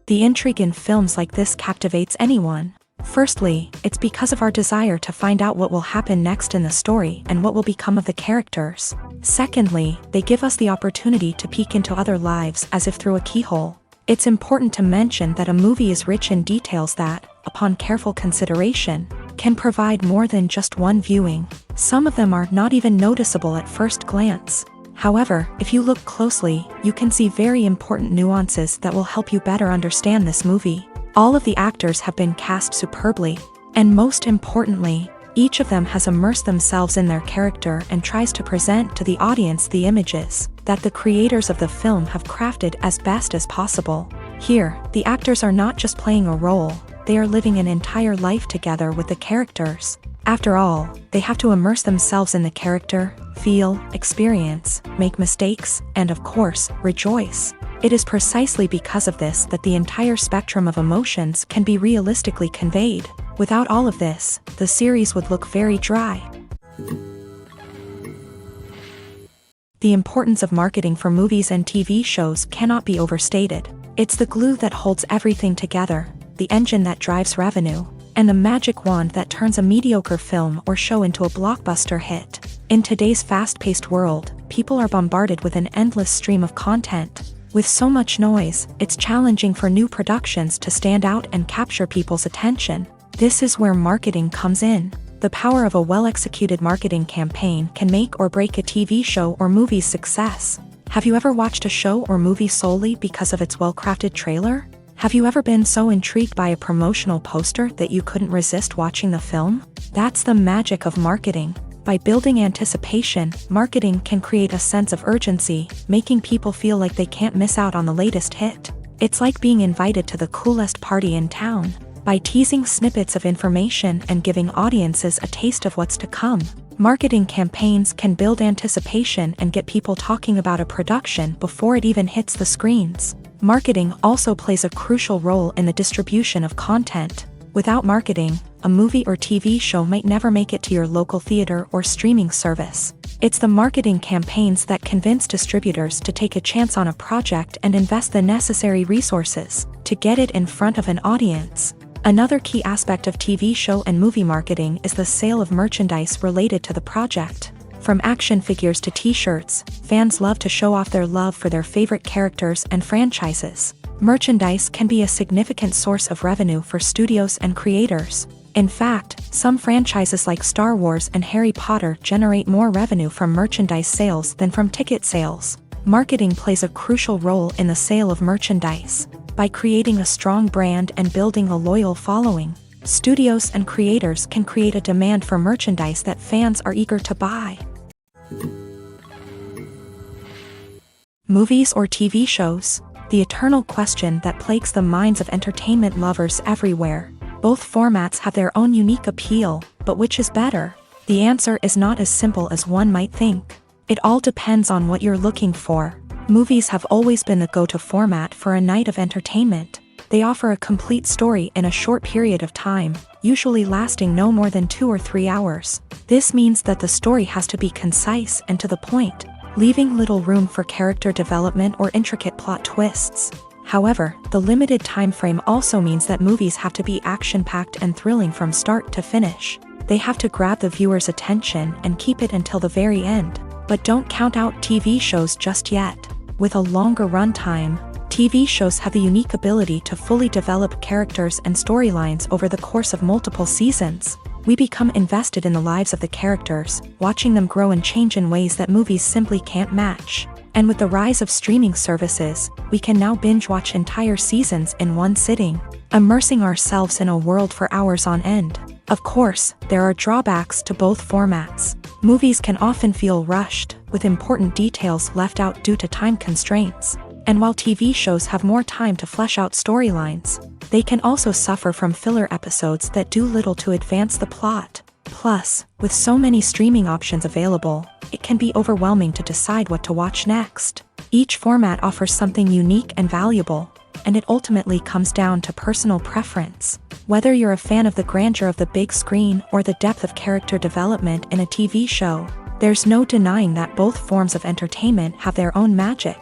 The intrigue in films like this captivates anyone. Firstly, it's because of our desire to find out what will happen next in the story and what will become of the characters. Secondly, they give us the opportunity to peek into other lives as if through a keyhole. It's important to mention that a movie is rich in details that, upon careful consideration, can provide more than just one viewing. Some of them are not even noticeable at first glance. However, if you look closely, you can see very important nuances that will help you better understand this movie. All of the actors have been cast superbly, and most importantly, each of them has immersed themselves in their character and tries to present to the audience the images that the creators of the film have crafted as best as possible. Here, the actors are not just playing a role, they are living an entire life together with the characters. After all, they have to immerse themselves in the character, feel, experience, make mistakes, and of course, rejoice. It is precisely because of this that the entire spectrum of emotions can be realistically conveyed. Without all of this, the series would look very dry. The importance of marketing for movies and TV shows cannot be overstated. It's the glue that holds everything together, the engine that drives revenue, and the magic wand that turns a mediocre film or show into a blockbuster hit. In today's fast-paced world, people are bombarded with an endless stream of content. With so much noise, it's challenging for new productions to stand out and capture people's attention. This is where marketing comes in. The power of a well-executed marketing campaign can make or break a TV show or movie's success. Have you ever watched a show or movie solely because of its well-crafted trailer? Have you ever been so intrigued by a promotional poster that you couldn't resist watching the film? That's the magic of marketing. By building anticipation, marketing can create a sense of urgency, making people feel like they can't miss out on the latest hit. It's like being invited to the coolest party in town. By teasing snippets of information and giving audiences a taste of what's to come, marketing campaigns can build anticipation and get people talking about a production before it even hits the screens. Marketing also plays a crucial role in the distribution of content. Without marketing, a movie or TV show might never make it to your local theater or streaming service. It's the marketing campaigns that convince distributors to take a chance on a project and invest the necessary resources to get it in front of an audience. Another key aspect of TV show and movie marketing is the sale of merchandise related to the project. From action figures to t-shirts, fans love to show off their love for their favorite characters and franchises. Merchandise can be a significant source of revenue for studios and creators. In fact, some franchises like Star Wars and Harry Potter generate more revenue from merchandise sales than from ticket sales. Marketing plays a crucial role in the sale of merchandise. By creating a strong brand and building a loyal following, studios and creators can create a demand for merchandise that fans are eager to buy. Movies or TV shows? The eternal question that plagues the minds of entertainment lovers everywhere. Both formats have their own unique appeal, but which is better? The answer is not as simple as one might think. It all depends on what you're looking for. Movies have always been the go-to format for a night of entertainment. They offer a complete story in a short period of time, usually lasting no more than 2 or 3 hours. This means that the story has to be concise and to the point, leaving little room for character development or intricate plot twists. However, the limited time frame also means that movies have to be action-packed and thrilling from start to finish. They have to grab the viewer's attention and keep it until the very end. But don't count out TV shows just yet. With a longer runtime, TV shows have the unique ability to fully develop characters and storylines over the course of multiple seasons. We become invested in the lives of the characters, watching them grow and change in ways that movies simply can't match. And with the rise of streaming services, we can now binge-watch entire seasons in one sitting, immersing ourselves in a world for hours on end. Of course, there are drawbacks to both formats. Movies can often feel rushed, with important details left out due to time constraints. And while TV shows have more time to flesh out storylines, they can also suffer from filler episodes that do little to advance the plot. Plus, with so many streaming options available, it can be overwhelming to decide what to watch next. Each format offers something unique and valuable, and it ultimately comes down to personal preference. Whether you're a fan of the grandeur of the big screen or the depth of character development in a TV show, there's no denying that both forms of entertainment have their own magic.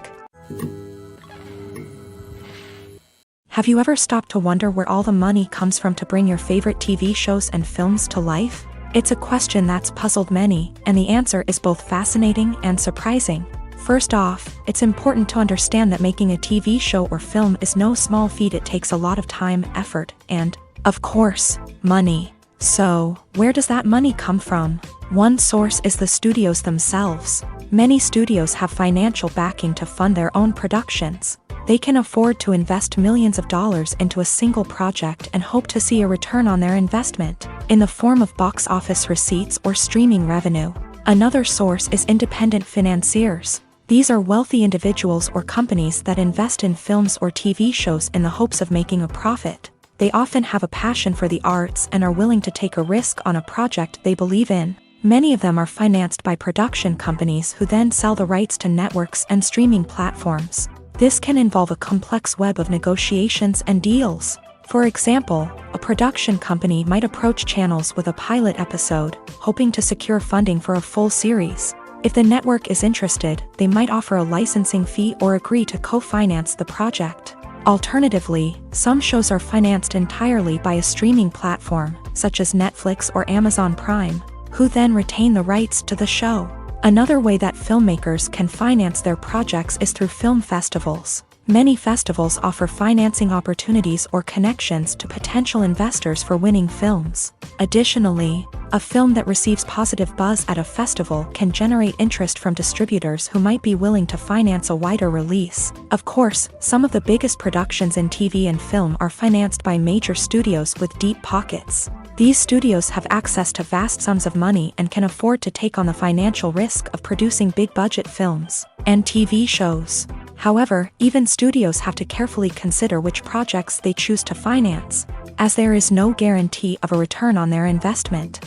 Have you ever stopped to wonder where all the money comes from to bring your favorite TV shows and films to life? It's a question that's puzzled many, and the answer is both fascinating and surprising. First off, it's important to understand that making a TV show or film is no small feat. It takes a lot of time, effort, and, of course, money. So, where does that money come from? One source is the studios themselves. Many studios have financial backing to fund their own productions. They can afford to invest millions of dollars into a single project and hope to see a return on their investment, in the form of box office receipts or streaming revenue. Another source is independent financiers. These are wealthy individuals or companies that invest in films or TV shows in the hopes of making a profit. They often have a passion for the arts and are willing to take a risk on a project they believe in. Many of them are financed by production companies who then sell the rights to networks and streaming platforms. This can involve a complex web of negotiations and deals. For example, a production company might approach channels with a pilot episode, hoping to secure funding for a full series. If the network is interested, they might offer a licensing fee or agree to co-finance the project. Alternatively, some shows are financed entirely by a streaming platform, such as Netflix or Amazon Prime, who then retain the rights to the show. Another way that filmmakers can finance their projects is through film festivals. Many festivals offer financing opportunities or connections to potential investors for winning films. Additionally, a film that receives positive buzz at a festival can generate interest from distributors who might be willing to finance a wider release. Of course, some of the biggest productions in TV and film are financed by major studios with deep pockets. These studios have access to vast sums of money and can afford to take on the financial risk of producing big-budget films and TV shows. However, even studios have to carefully consider which projects they choose to finance, as there is no guarantee of a return on their investment.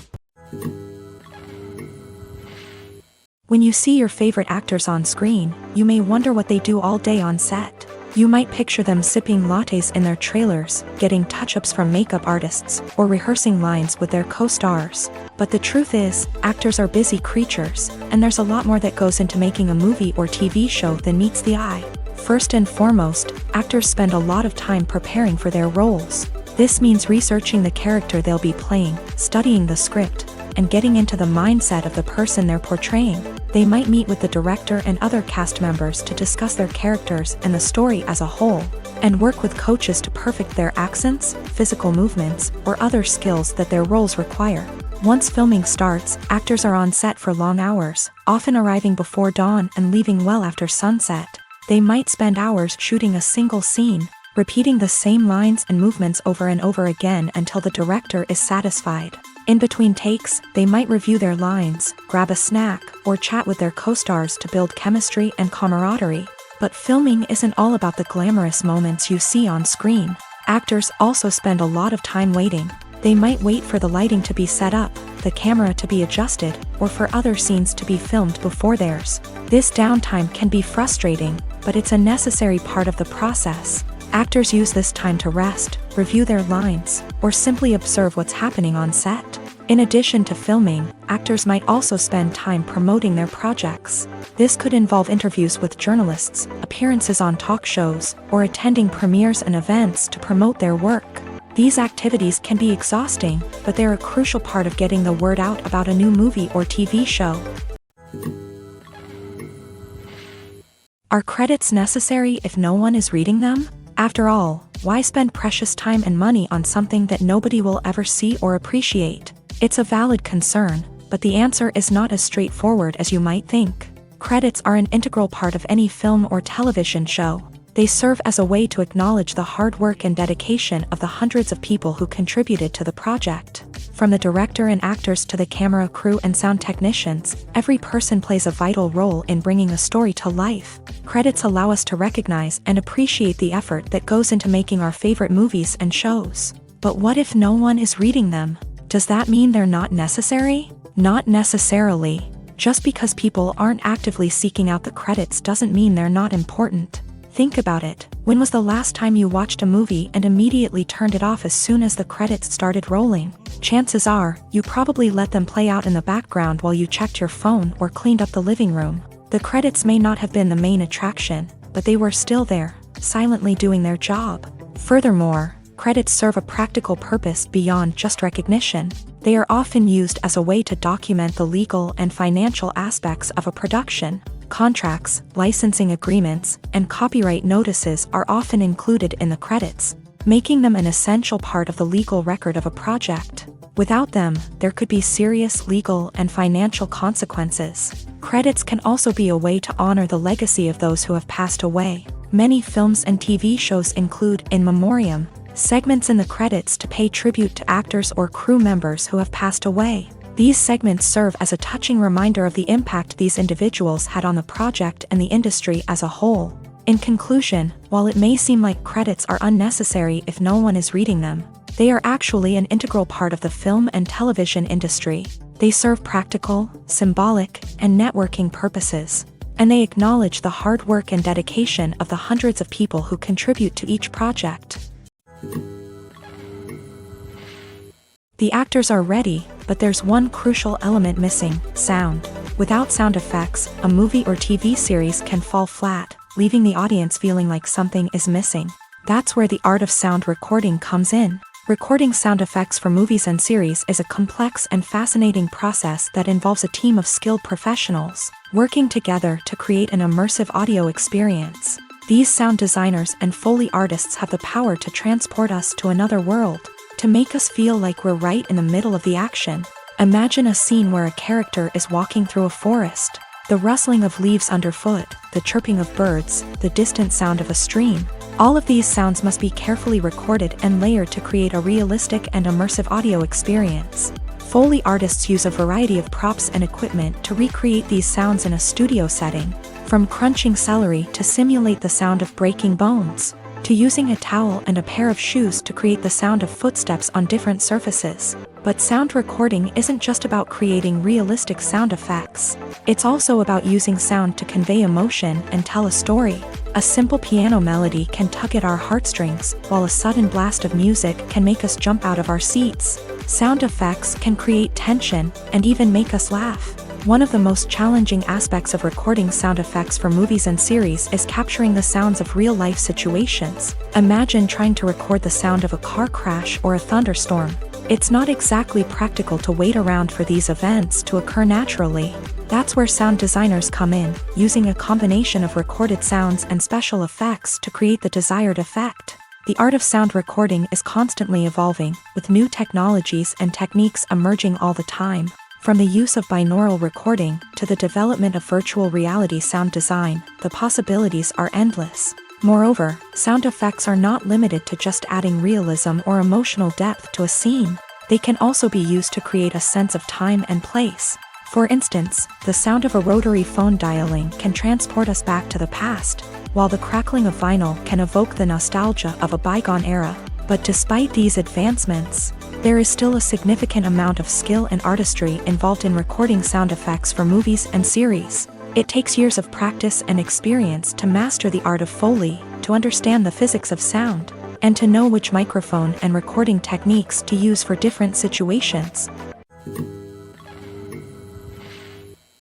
When you see your favorite actors on screen, you may wonder what they do all day on set. You might picture them sipping lattes in their trailers, getting touch-ups from makeup artists, or rehearsing lines with their co-stars. But the truth is, actors are busy creatures, and there's a lot more that goes into making a movie or TV show than meets the eye. First and foremost, actors spend a lot of time preparing for their roles. This means researching the character they'll be playing, studying the script, and getting into the mindset of the person they're portraying. They might meet with the director and other cast members to discuss their characters and the story as a whole, and work with coaches to perfect their accents, physical movements, or other skills that their roles require. Once filming starts, actors are on set for long hours, often arriving before dawn and leaving well after sunset. They might spend hours shooting a single scene, repeating the same lines and movements over and over again until the director is satisfied. In between takes, they might review their lines, grab a snack, or chat with their co-stars to build chemistry and camaraderie. But filming isn't all about the glamorous moments you see on screen. Actors also spend a lot of time waiting. They might wait for the lighting to be set up, the camera to be adjusted, or for other scenes to be filmed before theirs. This downtime can be frustrating, but it's a necessary part of the process. Actors use this time to rest, review their lines, or simply observe what's happening on set. In addition to filming, actors might also spend time promoting their projects. This could involve interviews with journalists, appearances on talk shows, or attending premieres and events to promote their work. These activities can be exhausting, but they're a crucial part of getting the word out about a new movie or TV show. Are credits necessary if no one is reading them? After all, why spend precious time and money on something that nobody will ever see or appreciate? It's a valid concern, but the answer is not as straightforward as you might think. Credits are an integral part of any film or television show. They serve as a way to acknowledge the hard work and dedication of the hundreds of people who contributed to the project. From the director and actors to the camera crew and sound technicians, every person plays a vital role in bringing a story to life. Credits allow us to recognize and appreciate the effort that goes into making our favorite movies and shows. But what if no one is reading them? Does that mean they're not necessary? Not necessarily. Just because people aren't actively seeking out the credits doesn't mean they're not important. Think about it. When was the last time you watched a movie and immediately turned it off as soon as the credits started rolling? Chances are, you probably let them play out in the background while you checked your phone or cleaned up the living room. The credits may not have been the main attraction, but they were still there, silently doing their job. Furthermore, credits serve a practical purpose beyond just recognition. They are often used as a way to document the legal and financial aspects of a production. Contracts, licensing agreements, and copyright notices are often included in the credits, making them an essential part of the legal record of a project. Without them, there could be serious legal and financial consequences. Credits can also be a way to honor the legacy of those who have passed away. Many films and TV shows include in memoriam segments in the credits to pay tribute to actors or crew members who have passed away. These segments serve as a touching reminder of the impact these individuals had on the project and the industry as a whole. In conclusion, while it may seem like credits are unnecessary if no one is reading them, they are actually an integral part of the film and television industry. They serve practical, symbolic, and networking purposes, and they acknowledge the hard work and dedication of the hundreds of people who contribute to each project. The actors are ready, but there's one crucial element missing: sound. Without sound effects, a movie or TV series can fall flat, leaving the audience feeling like something is missing. That's where the art of sound recording comes in. Recording sound effects for movies and series is a complex and fascinating process that involves a team of skilled professionals working together to create an immersive audio experience. These sound designers and Foley artists have the power to transport us to another world, to make us feel like we're right in the middle of the action. Imagine a scene where a character is walking through a forest. The rustling of leaves underfoot, the chirping of birds, the distant sound of a stream. All of these sounds must be carefully recorded and layered to create a realistic and immersive audio experience. Foley artists use a variety of props and equipment to recreate these sounds in a studio setting, from crunching celery to simulate the sound of breaking bones, to using a towel and a pair of shoes to create the sound of footsteps on different surfaces. But sound recording isn't just about creating realistic sound effects. It's also about using sound to convey emotion and tell a story. A simple piano melody can tug at our heartstrings, while a sudden blast of music can make us jump out of our seats. Sound effects can create tension and even make us laugh. One of the most challenging aspects of recording sound effects for movies and series is capturing the sounds of real-life situations. Imagine trying to record the sound of a car crash or a thunderstorm. It's not exactly practical to wait around for these events to occur naturally. That's where sound designers come in, using a combination of recorded sounds and special effects to create the desired effect. The art of sound recording is constantly evolving, with new technologies and techniques emerging all the time. From the use of binaural recording to the development of virtual reality sound design, the possibilities are endless. Moreover, sound effects are not limited to just adding realism or emotional depth to a scene. They can also be used to create a sense of time and place. For instance, the sound of a rotary phone dialing can transport us back to the past, while the crackling of vinyl can evoke the nostalgia of a bygone era. But despite these advancements, there is still a significant amount of skill and artistry involved in recording sound effects for movies and series. It takes years of practice and experience to master the art of Foley, to understand the physics of sound, and to know which microphone and recording techniques to use for different situations.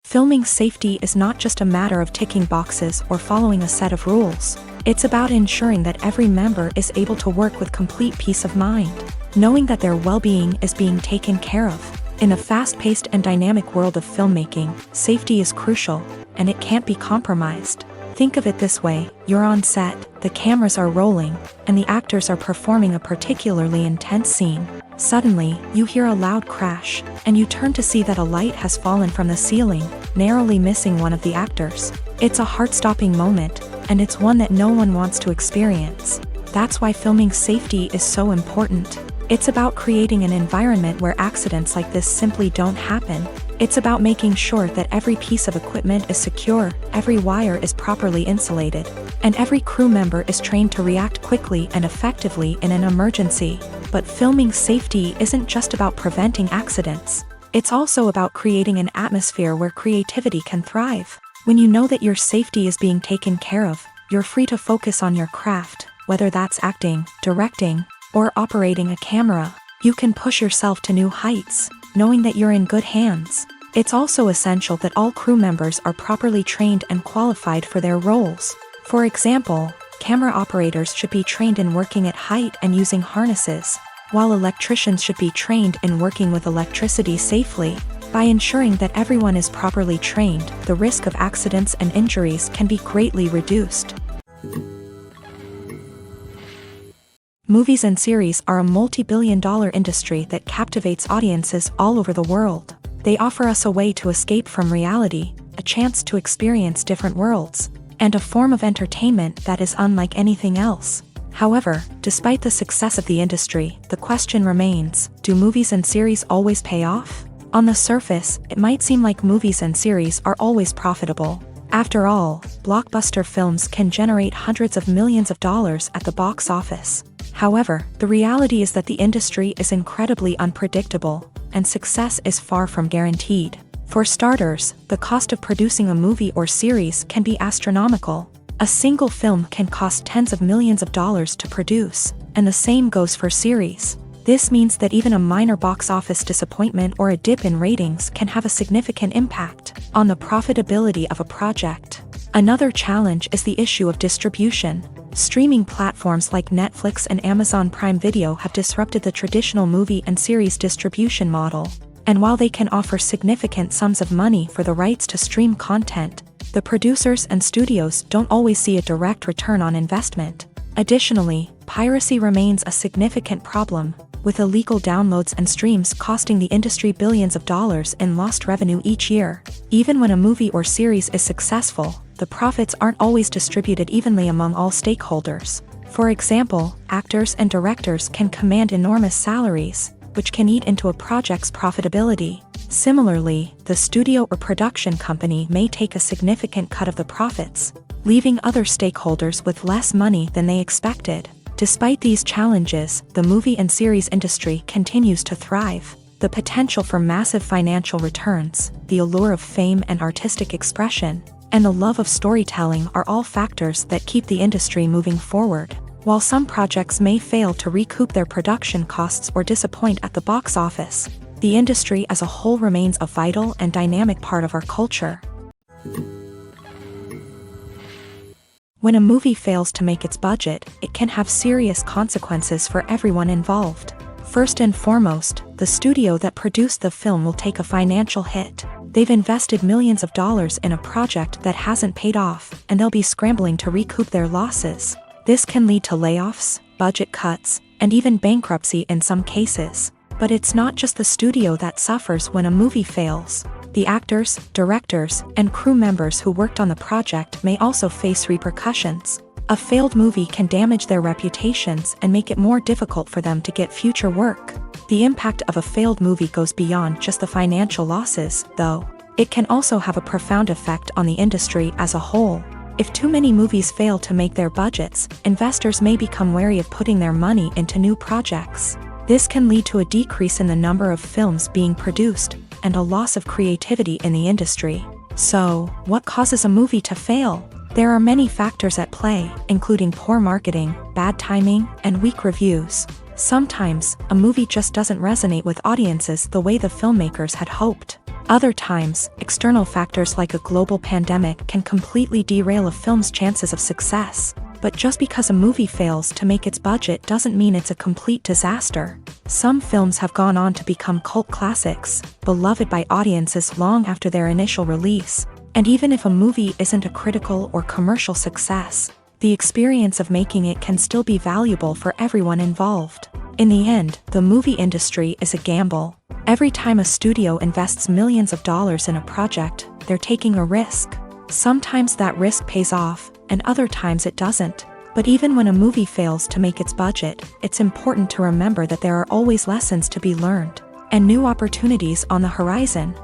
Filming safety is not just a matter of ticking boxes or following a set of rules. It's about ensuring that every member is able to work with complete peace of mind, knowing that their well-being is being taken care of. In the fast-paced and dynamic world of filmmaking, safety is crucial, and it can't be compromised. Think of it this way: you're on set, the cameras are rolling, and the actors are performing a particularly intense scene. Suddenly, you hear a loud crash, and you turn to see that a light has fallen from the ceiling, narrowly missing one of the actors. It's a heart-stopping moment, and it's one that no one wants to experience. That's why filming safety is so important. It's about creating an environment where accidents like this simply don't happen. It's about making sure that every piece of equipment is secure, every wire is properly insulated, and every crew member is trained to react quickly and effectively in an emergency. But filming safety isn't just about preventing accidents. It's also about creating an atmosphere where creativity can thrive. When you know that your safety is being taken care of, you're free to focus on your craft, whether that's acting, directing, or operating a camera. You can push yourself to new heights, knowing that you're in good hands. It's also essential that all crew members are properly trained and qualified for their roles. For example, camera operators should be trained in working at height and using harnesses, while electricians should be trained in working with electricity safely. By ensuring that everyone is properly trained, the risk of accidents and injuries can be greatly reduced. Movies and series are a multi-billion-dollar industry that captivates audiences all over the world. They offer us a way to escape from reality, a chance to experience different worlds, and a form of entertainment that is unlike anything else. However, despite the success of the industry, the question remains, do movies and series always pay off? On the surface, it might seem like movies and series are always profitable. After all, blockbuster films can generate hundreds of millions of dollars at the box office. However, the reality is that the industry is incredibly unpredictable, and success is far from guaranteed. For starters, the cost of producing a movie or series can be astronomical. A single film can cost tens of millions of dollars to produce, and the same goes for series. This means that even a minor box office disappointment or a dip in ratings can have a significant impact on the profitability of a project. Another challenge is the issue of distribution. Streaming platforms like Netflix and Amazon Prime Video have disrupted the traditional movie and series distribution model. And while they can offer significant sums of money for the rights to stream content, the producers and studios don't always see a direct return on investment. Additionally, piracy remains a significant problem, with illegal downloads and streams costing the industry billions of dollars in lost revenue each year. Even when a movie or series is successful, the profits aren't always distributed evenly among all stakeholders. For example, actors and directors can command enormous salaries, which can eat into a project's profitability. Similarly, the studio or production company may take a significant cut of the profits, leaving other stakeholders with less money than they expected. Despite these challenges, the movie and series industry continues to thrive. The potential for massive financial returns, the allure of fame and artistic expression, and the love of storytelling are all factors that keep the industry moving forward. While some projects may fail to recoup their production costs or disappoint at the box office, the industry as a whole remains a vital and dynamic part of our culture. When a movie fails to make its budget, it can have serious consequences for everyone involved. First and foremost, the studio that produced the film will take a financial hit. They've invested millions of dollars in a project that hasn't paid off, and they'll be scrambling to recoup their losses. This can lead to layoffs, budget cuts, and even bankruptcy in some cases. But it's not just the studio that suffers when a movie fails. The actors, directors, and crew members who worked on the project may also face repercussions. A failed movie can damage their reputations and make it more difficult for them to get future work. The impact of a failed movie goes beyond just the financial losses, though. It can also have a profound effect on the industry as a whole. If too many movies fail to make their budgets, investors may become wary of putting their money into new projects. This can lead to a decrease in the number of films being produced, and a loss of creativity in the industry. So, what causes a movie to fail? There are many factors at play, including poor marketing, bad timing, and weak reviews. Sometimes, a movie just doesn't resonate with audiences the way the filmmakers had hoped. Other times, external factors like a global pandemic can completely derail a film's chances of success. But just because a movie fails to make its budget doesn't mean it's a complete disaster. Some films have gone on to become cult classics, beloved by audiences long after their initial release. And even if a movie isn't a critical or commercial success, the experience of making it can still be valuable for everyone involved. In the end, the movie industry is a gamble. Every time a studio invests millions of dollars in a project, they're taking a risk. Sometimes that risk pays off, and other times it doesn't. But even when a movie fails to make its budget, it's important to remember that there are always lessons to be learned, and new opportunities on the horizon.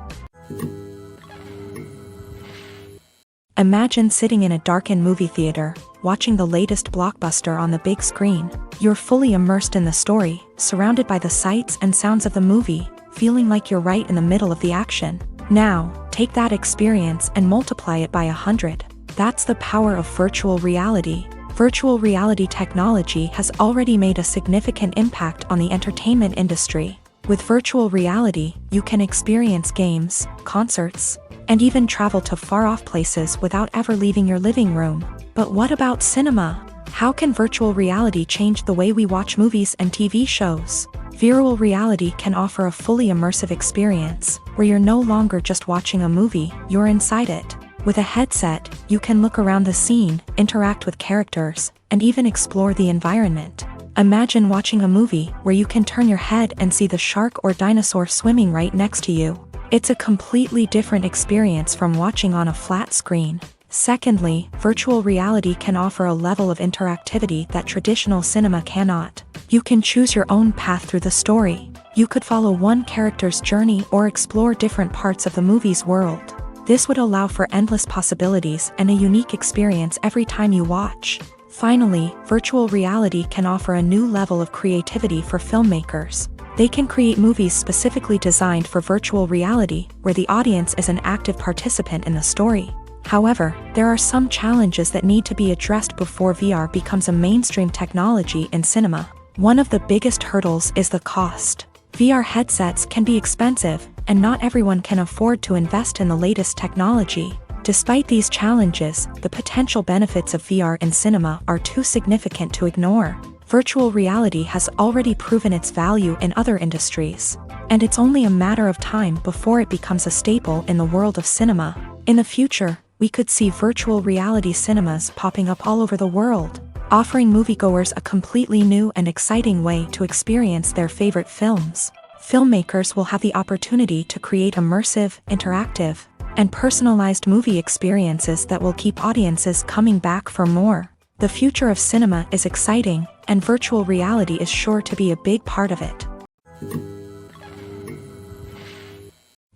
Imagine sitting in a darkened movie theater, watching the latest blockbuster on the big screen. You're fully immersed in the story, surrounded by the sights and sounds of the movie, feeling like you're right in the middle of the action. Now, take that experience and multiply it by 100. That's the power of virtual reality. Virtual reality technology has already made a significant impact on the entertainment industry. With virtual reality, you can experience games, concerts, and even travel to far-off places without ever leaving your living room. But what about cinema? How can virtual reality change the way we watch movies and TV shows? Virtual reality can offer a fully immersive experience, where you're no longer just watching a movie, you're inside it. With a headset, you can look around the scene, interact with characters, and even explore the environment. Imagine watching a movie where you can turn your head and see the shark or dinosaur swimming right next to you. It's a completely different experience from watching on a flat screen. Secondly, virtual reality can offer a level of interactivity that traditional cinema cannot. You can choose your own path through the story. You could follow one character's journey or explore different parts of the movie's world. This would allow for endless possibilities and a unique experience every time you watch. Finally, virtual reality can offer a new level of creativity for filmmakers. They can create movies specifically designed for virtual reality, where the audience is an active participant in the story. However, there are some challenges that need to be addressed before VR becomes a mainstream technology in cinema. One of the biggest hurdles is the cost. VR headsets can be expensive, and not everyone can afford to invest in the latest technology. Despite these challenges, the potential benefits of VR in cinema are too significant to ignore. Virtual reality has already proven its value in other industries, and it's only a matter of time before it becomes a staple in the world of cinema. In the future, we could see virtual reality cinemas popping up all over the world, offering moviegoers a completely new and exciting way to experience their favorite films. Filmmakers will have the opportunity to create immersive, interactive, and personalized movie experiences that will keep audiences coming back for more. The future of cinema is exciting, and virtual reality is sure to be a big part of it.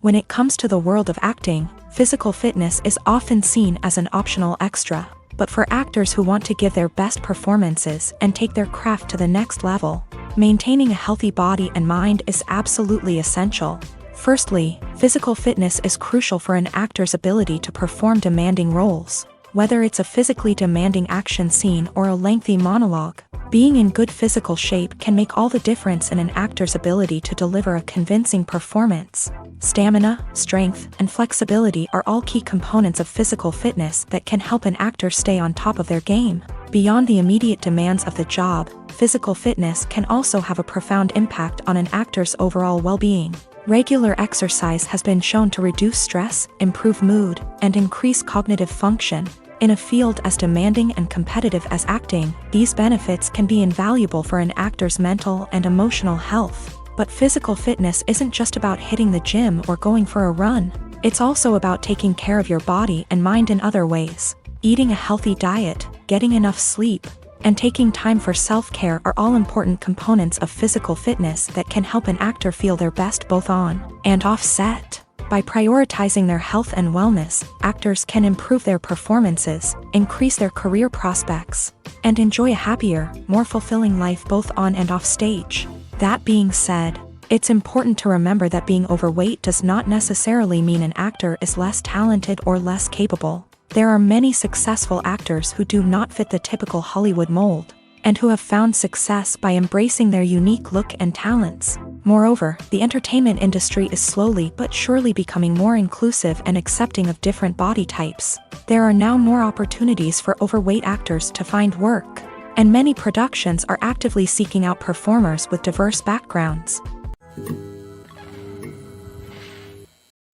When it comes to the world of acting, physical fitness is often seen as an optional extra. But for actors who want to give their best performances and take their craft to the next level, maintaining a healthy body and mind is absolutely essential. Firstly, physical fitness is crucial for an actor's ability to perform demanding roles. Whether it's a physically demanding action scene or a lengthy monologue, being in good physical shape can make all the difference in an actor's ability to deliver a convincing performance. Stamina, strength, and flexibility are all key components of physical fitness that can help an actor stay on top of their game. Beyond the immediate demands of the job, physical fitness can also have a profound impact on an actor's overall well-being. Regular exercise has been shown to reduce stress, improve mood, and increase cognitive function. In a field as demanding and competitive as acting, these benefits can be invaluable for an actor's mental and emotional health. But physical fitness isn't just about hitting the gym or going for a run. It's also about taking care of your body and mind in other ways. Eating a healthy diet, getting enough sleep, and taking time for self-care are all important components of physical fitness that can help an actor feel their best both on and off set. By prioritizing their health and wellness, actors can improve their performances, increase their career prospects, and enjoy a happier, more fulfilling life both on and off stage. That being said, it's important to remember that being overweight does not necessarily mean an actor is less talented or less capable. There are many successful actors who do not fit the typical Hollywood mold, and who have found success by embracing their unique look and talents. Moreover, the entertainment industry is slowly but surely becoming more inclusive and accepting of different body types. There are now more opportunities for overweight actors to find work, and many productions are actively seeking out performers with diverse backgrounds.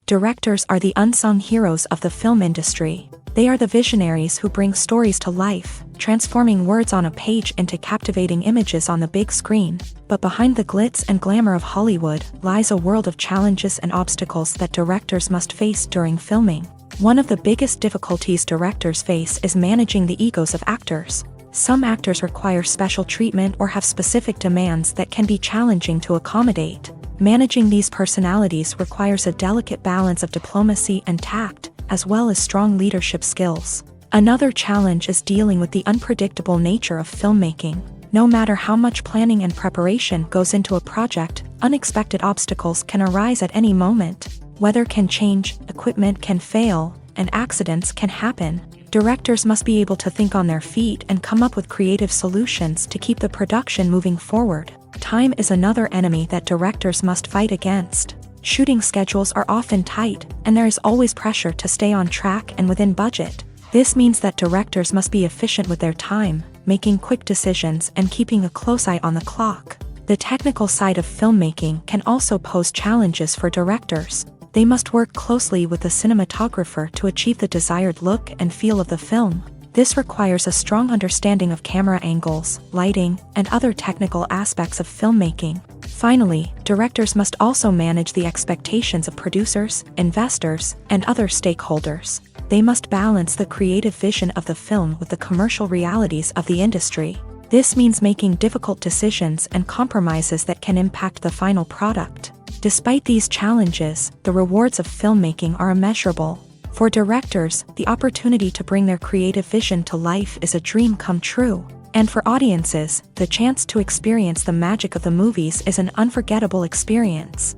Directors are the unsung heroes of the film industry. They are the visionaries who bring stories to life, transforming words on a page into captivating images on the big screen. But behind the glitz and glamour of Hollywood lies a world of challenges and obstacles that directors must face during filming. One of the biggest difficulties directors face is managing the egos of actors. Some actors require special treatment or have specific demands that can be challenging to accommodate. Managing these personalities requires a delicate balance of diplomacy and tact, as well as strong leadership skills. Another challenge is dealing with the unpredictable nature of filmmaking. No matter how much planning and preparation goes into a project, unexpected obstacles can arise at any moment. Weather can change, equipment can fail, and accidents can happen. Directors must be able to think on their feet and come up with creative solutions to keep the production moving forward. Time is another enemy that directors must fight against. Shooting schedules are often tight, and there is always pressure to stay on track and within budget. This means that directors must be efficient with their time, making quick decisions and keeping a close eye on the clock. The technical side of filmmaking can also pose challenges for directors. They must work closely with the cinematographer to achieve the desired look and feel of the film. This requires a strong understanding of camera angles, lighting, and other technical aspects of filmmaking. Finally, directors must also manage the expectations of producers, investors, and other stakeholders. They must balance the creative vision of the film with the commercial realities of the industry. This means making difficult decisions and compromises that can impact the final product. Despite these challenges, the rewards of filmmaking are immeasurable. For directors, the opportunity to bring their creative vision to life is a dream come true. And for audiences, the chance to experience the magic of the movies is an unforgettable experience.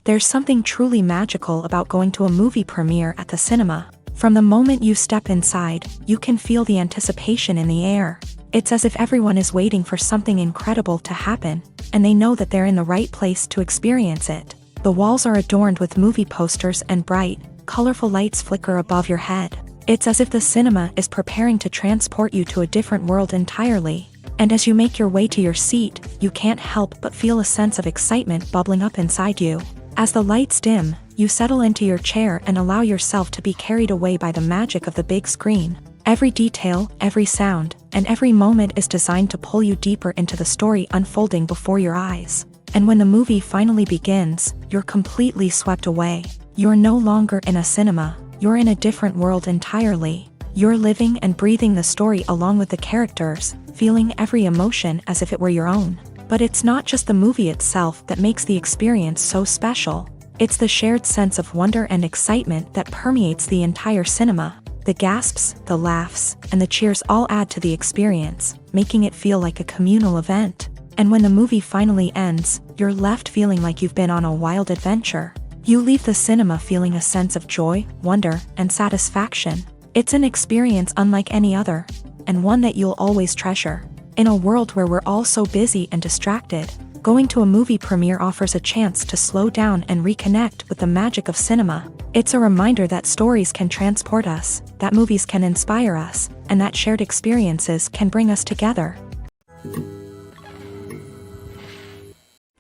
There's something truly magical about going to a movie premiere at the cinema. From the moment you step inside, you can feel the anticipation in the air. It's as if everyone is waiting for something incredible to happen, and they know that they're in the right place to experience it. The walls are adorned with movie posters and bright, colorful lights flicker above your head. It's as if the cinema is preparing to transport you to a different world entirely. And as you make your way to your seat, you can't help but feel a sense of excitement bubbling up inside you. As the lights dim, you settle into your chair and allow yourself to be carried away by the magic of the big screen. Every detail, every sound, and every moment is designed to pull you deeper into the story unfolding before your eyes. And when the movie finally begins, you're completely swept away. You're no longer in a cinema, you're in a different world entirely. You're living and breathing the story along with the characters, feeling every emotion as if it were your own. But it's not just the movie itself that makes the experience so special. It's the shared sense of wonder and excitement that permeates the entire cinema. The gasps, the laughs, and the cheers all add to the experience, making it feel like a communal event. And when the movie finally ends, you're left feeling like you've been on a wild adventure. You leave the cinema feeling a sense of joy, wonder, and satisfaction. It's an experience unlike any other, and one that you'll always treasure. In a world where we're all so busy and distracted, going to a movie premiere offers a chance to slow down and reconnect with the magic of cinema. It's a reminder that stories can transport us, that movies can inspire us, and that shared experiences can bring us together.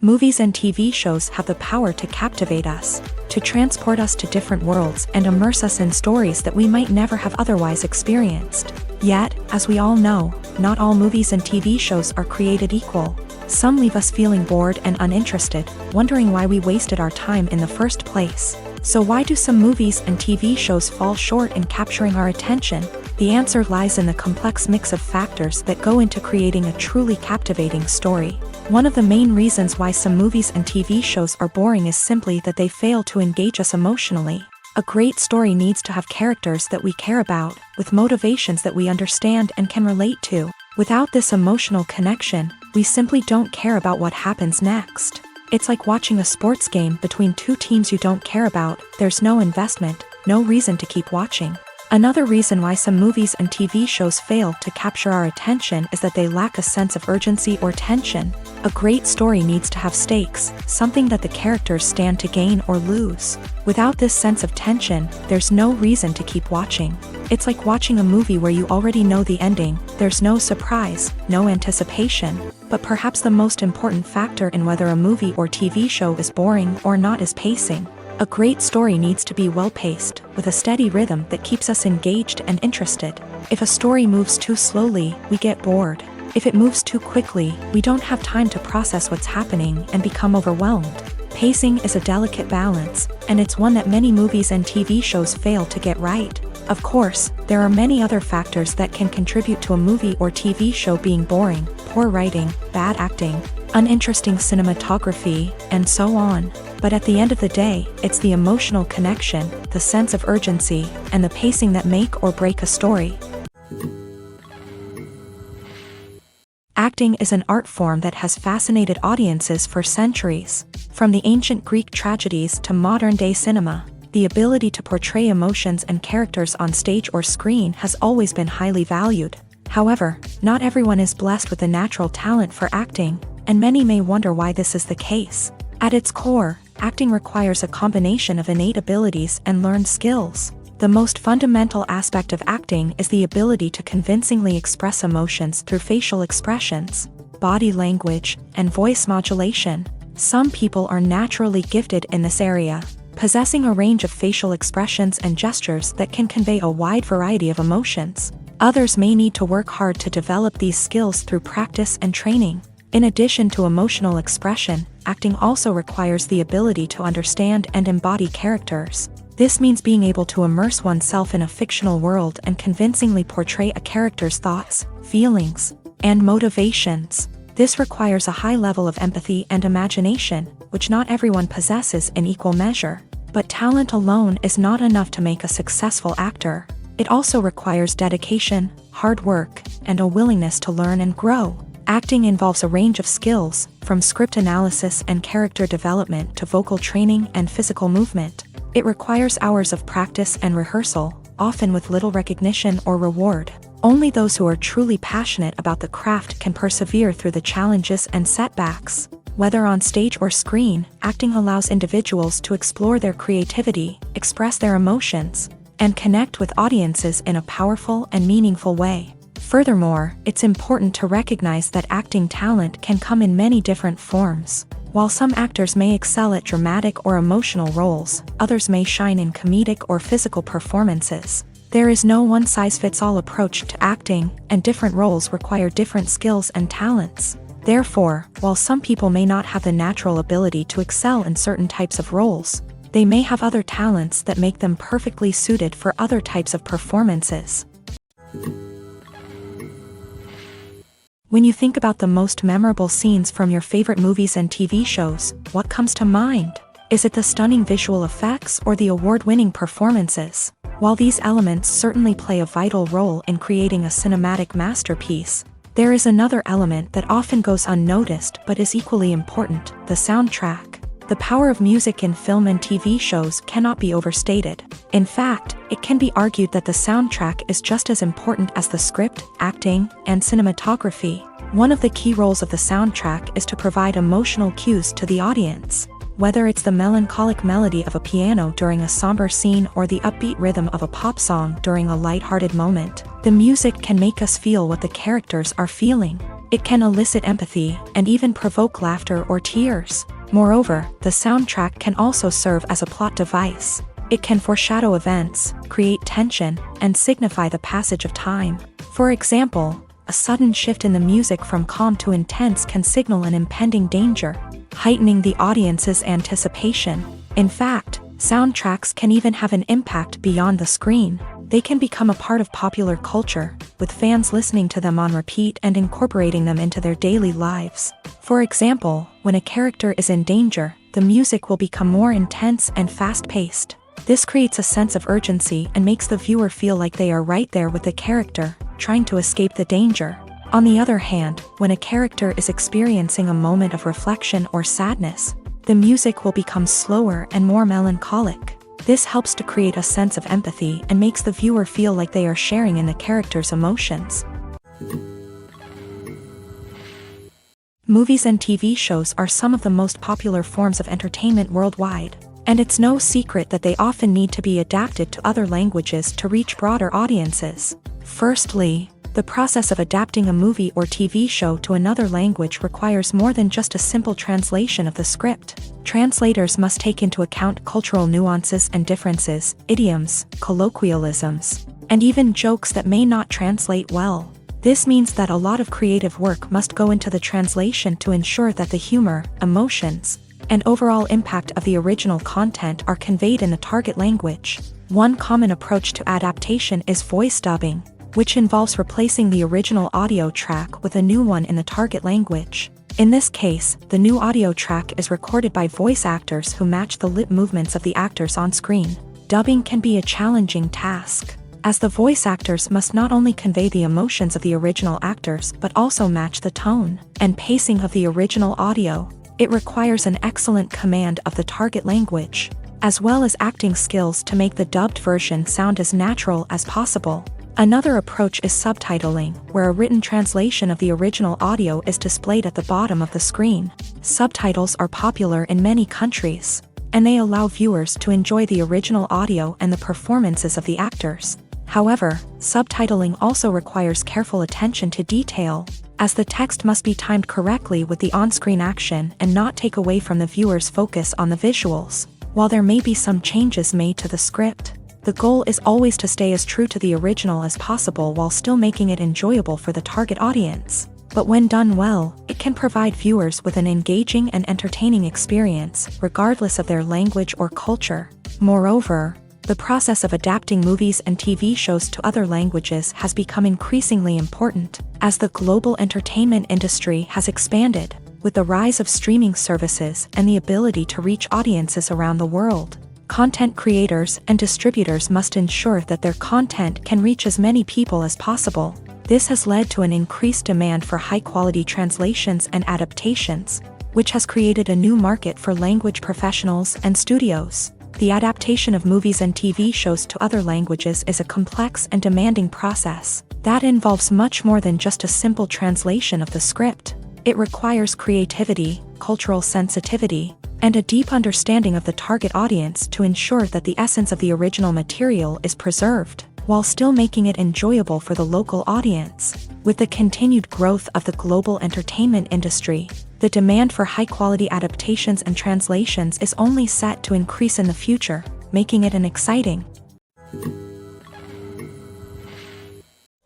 Movies and TV shows have the power to captivate us, to transport us to different worlds and immerse us in stories that we might never have otherwise experienced. Yet, as we all know, not all movies and TV shows are created equal. Some leave us feeling bored and uninterested, wondering why we wasted our time in the first place. So why do some movies and TV shows fall short in capturing our attention? The answer lies in the complex mix of factors that go into creating a truly captivating story. One of the main reasons why some movies and TV shows are boring is simply that they fail to engage us emotionally. A great story needs to have characters that we care about, with motivations that we understand and can relate to. Without this emotional connection, we simply don't care about what happens next. It's like watching a sports game between two teams you don't care about. There's no investment, no reason to keep watching. Another reason why some movies and TV shows fail to capture our attention is that they lack a sense of urgency or tension. A great story needs to have stakes, something that the characters stand to gain or lose. Without this sense of tension, there's no reason to keep watching. It's like watching a movie where you already know the ending. There's no surprise, no anticipation. But perhaps the most important factor in whether a movie or TV show is boring or not is pacing. A great story needs to be well-paced, with a steady rhythm that keeps us engaged and interested. If a story moves too slowly, we get bored. If it moves too quickly, we don't have time to process what's happening and become overwhelmed. Pacing is a delicate balance, and it's one that many movies and TV shows fail to get right. Of course, there are many other factors that can contribute to a movie or TV show being boring: poor writing, bad acting, uninteresting cinematography, and so on. But at the end of the day, it's the emotional connection, the sense of urgency, and the pacing that make or break a story. Acting is an art form that has fascinated audiences for centuries. From the ancient Greek tragedies to modern-day cinema, the ability to portray emotions and characters on stage or screen has always been highly valued. However, not everyone is blessed with the natural talent for acting, and many may wonder why this is the case. At its core, acting requires a combination of innate abilities and learned skills. The most fundamental aspect of acting is the ability to convincingly express emotions through facial expressions, body language, and voice modulation. Some people are naturally gifted in this area, possessing a range of facial expressions and gestures that can convey a wide variety of emotions. Others may need to work hard to develop these skills through practice and training. In addition to emotional expression, acting also requires the ability to understand and embody characters. This means being able to immerse oneself in a fictional world and convincingly portray a character's thoughts, feelings, and motivations. This requires a high level of empathy and imagination, which not everyone possesses in equal measure. But talent alone is not enough to make a successful actor. It also requires dedication, hard work, and a willingness to learn and grow. Acting involves a range of skills, from script analysis and character development to vocal training and physical movement. It requires hours of practice and rehearsal, often with little recognition or reward. Only those who are truly passionate about the craft can persevere through the challenges and setbacks. Whether on stage or screen, acting allows individuals to explore their creativity, express their emotions, and connect with audiences in a powerful and meaningful way. Furthermore, it's important to recognize that acting talent can come in many different forms. While some actors may excel at dramatic or emotional roles, others may shine in comedic or physical performances. There is no one-size-fits-all approach to acting, and different roles require different skills and talents. Therefore, while some people may not have the natural ability to excel in certain types of roles, they may have other talents that make them perfectly suited for other types of performances. When you think about the most memorable scenes from your favorite movies and TV shows, what comes to mind? Is it the stunning visual effects or the award-winning performances? While these elements certainly play a vital role in creating a cinematic masterpiece, there is another element that often goes unnoticed but is equally important: the soundtrack. The power of music in film and TV shows cannot be overstated. In fact, it can be argued that the soundtrack is just as important as the script, acting, and cinematography. One of the key roles of the soundtrack is to provide emotional cues to the audience. Whether it's the melancholic melody of a piano during a somber scene or the upbeat rhythm of a pop song during a lighthearted moment, the music can make us feel what the characters are feeling. It can elicit empathy and even provoke laughter or tears. Moreover, the soundtrack can also serve as a plot device. It can foreshadow events, create tension, and signify the passage of time. For example, a sudden shift in the music from calm to intense can signal an impending danger, heightening the audience's anticipation. In fact, soundtracks can even have an impact beyond the screen. They can become a part of popular culture, with fans listening to them on repeat and incorporating them into their daily lives. For example, when a character is in danger, the music will become more intense and fast-paced. This creates a sense of urgency and makes the viewer feel like they are right there with the character, trying to escape the danger. On the other hand, when a character is experiencing a moment of reflection or sadness, the music will become slower and more melancholic. This helps to create a sense of empathy and makes the viewer feel like they are sharing in the character's emotions. Movies and TV shows are some of the most popular forms of entertainment worldwide, and it's no secret that they often need to be adapted to other languages to reach broader audiences. Firstly, the process of adapting a movie or TV show to another language requires more than just a simple translation of the script. Translators must take into account cultural nuances and differences, idioms, colloquialisms, and even jokes that may not translate well. This means that a lot of creative work must go into the translation to ensure that the humor, emotions, and overall impact of the original content are conveyed in the target language. One common approach to adaptation is voice dubbing, which involves replacing the original audio track with a new one in the target language. In this case, the new audio track is recorded by voice actors who match the lip movements of the actors on screen. Dubbing can be a challenging task, as the voice actors must not only convey the emotions of the original actors but also match the tone and pacing of the original audio. It requires an excellent command of the target language, as well as acting skills to make the dubbed version sound as natural as possible. Another approach is subtitling, where a written translation of the original audio is displayed at the bottom of the screen. Subtitles are popular in many countries, and they allow viewers to enjoy the original audio and the performances of the actors. However, subtitling also requires careful attention to detail, as the text must be timed correctly with the on-screen action and not take away from the viewer's focus on the visuals. While there may be some changes made to the script, the goal is always to stay as true to the original as possible while still making it enjoyable for the target audience. But when done well, it can provide viewers with an engaging and entertaining experience, regardless of their language or culture. Moreover, the process of adapting movies and TV shows to other languages has become increasingly important, as the global entertainment industry has expanded, with the rise of streaming services and the ability to reach audiences around the world. Content creators and distributors must ensure that their content can reach as many people as possible. This has led to an increased demand for high-quality translations and adaptations, which has created a new market for language professionals and studios. The adaptation of movies and TV shows to other languages is a complex and demanding process that involves much more than just a simple translation of the script. It requires creativity, cultural sensitivity, and a deep understanding of the target audience to ensure that the essence of the original material is preserved, while still making it enjoyable for the local audience. With the continued growth of the global entertainment industry, the demand for high-quality adaptations and translations is only set to increase in the future, making it an exciting.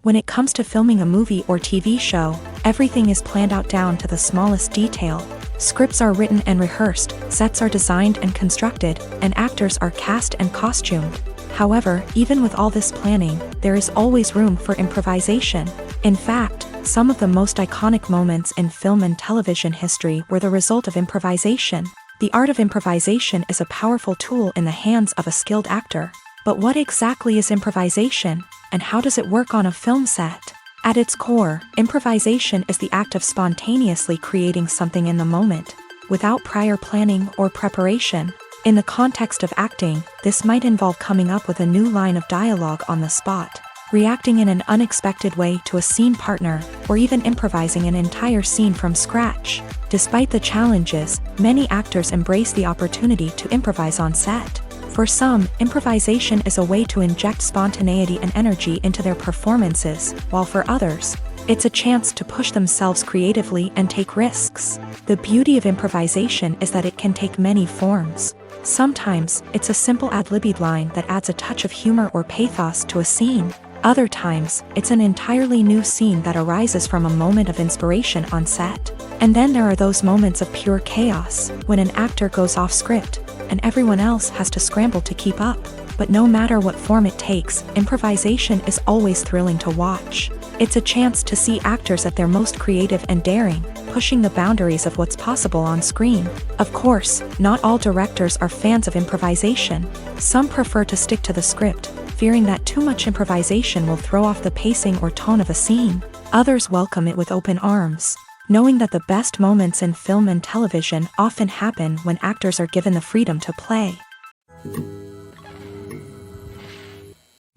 When it comes to filming a movie or TV show, everything is planned out down to the smallest detail. Scripts are written and rehearsed, sets are designed and constructed, and actors are cast and costumed. However, even with all this planning, there is always room for improvisation. In fact, some of the most iconic moments in film and television history were the result of improvisation. The art of improvisation is a powerful tool in the hands of a skilled actor. But what exactly is improvisation, and how does it work on a film set? At its core, improvisation is the act of spontaneously creating something in the moment, without prior planning or preparation. In the context of acting, this might involve coming up with a new line of dialogue on the spot, reacting in an unexpected way to a scene partner, or even improvising an entire scene from scratch. Despite the challenges, many actors embrace the opportunity to improvise on set. For some, improvisation is a way to inject spontaneity and energy into their performances, while for others, it's a chance to push themselves creatively and take risks. The beauty of improvisation is that it can take many forms. Sometimes, it's a simple ad-libbed line that adds a touch of humor or pathos to a scene. Other times, it's an entirely new scene that arises from a moment of inspiration on set. And then there are those moments of pure chaos, when an actor goes off script, and everyone else has to scramble to keep up. But no matter what form it takes, improvisation is always thrilling to watch. It's a chance to see actors at their most creative and daring, pushing the boundaries of what's possible on screen. Of course, not all directors are fans of improvisation. Some prefer to stick to the script, fearing that too much improvisation will throw off the pacing or tone of a scene. Others welcome it with open arms, knowing that the best moments in film and television often happen when actors are given the freedom to play.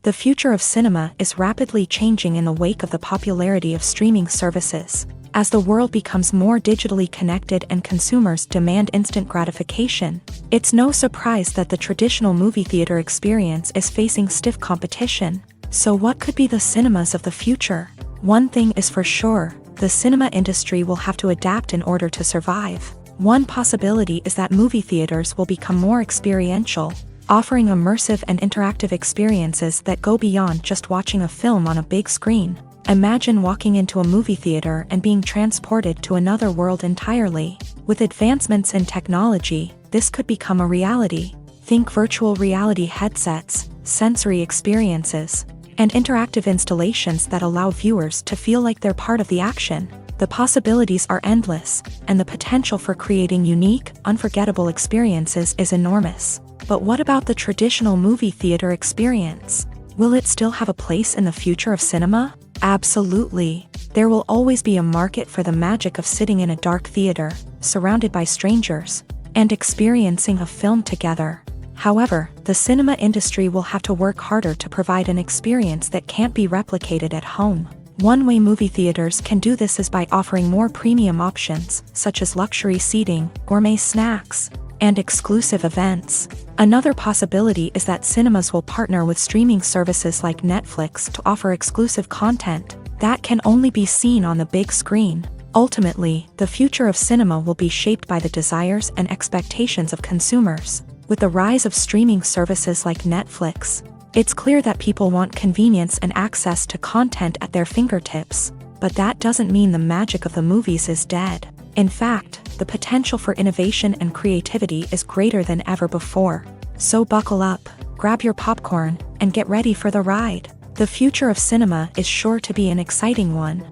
The future of cinema is rapidly changing in the wake of the popularity of streaming services. As the world becomes more digitally connected and consumers demand instant gratification, it's no surprise that the traditional movie theater experience is facing stiff competition. So what could be the cinemas of the future? One thing is for sure, the cinema industry will have to adapt in order to survive. One possibility is that movie theaters will become more experiential, offering immersive and interactive experiences that go beyond just watching a film on a big screen. Imagine walking into a movie theater and being transported to another world entirely. With advancements in technology, this could become a reality. Think virtual reality headsets, sensory experiences, and interactive installations that allow viewers to feel like they're part of the action. The possibilities are endless, and the potential for creating unique, unforgettable experiences is enormous. But what about the traditional movie theater experience? Will it still have a place in the future of cinema? Absolutely. There will always be a market for the magic of sitting in a dark theater, surrounded by strangers, and experiencing a film together. However, the cinema industry will have to work harder to provide an experience that can't be replicated at home. One way movie theaters can do this is by offering more premium options, such as luxury seating, gourmet snacks, and exclusive events. Another possibility is that cinemas will partner with streaming services like Netflix to offer exclusive content that can only be seen on the big screen. Ultimately, the future of cinema will be shaped by the desires and expectations of consumers. With the rise of streaming services like Netflix, it's clear that people want convenience and access to content at their fingertips. But that doesn't mean the magic of the movies is dead. In fact, the potential for innovation and creativity is greater than ever before. So buckle up, grab your popcorn, and get ready for the ride. The future of cinema is sure to be an exciting one.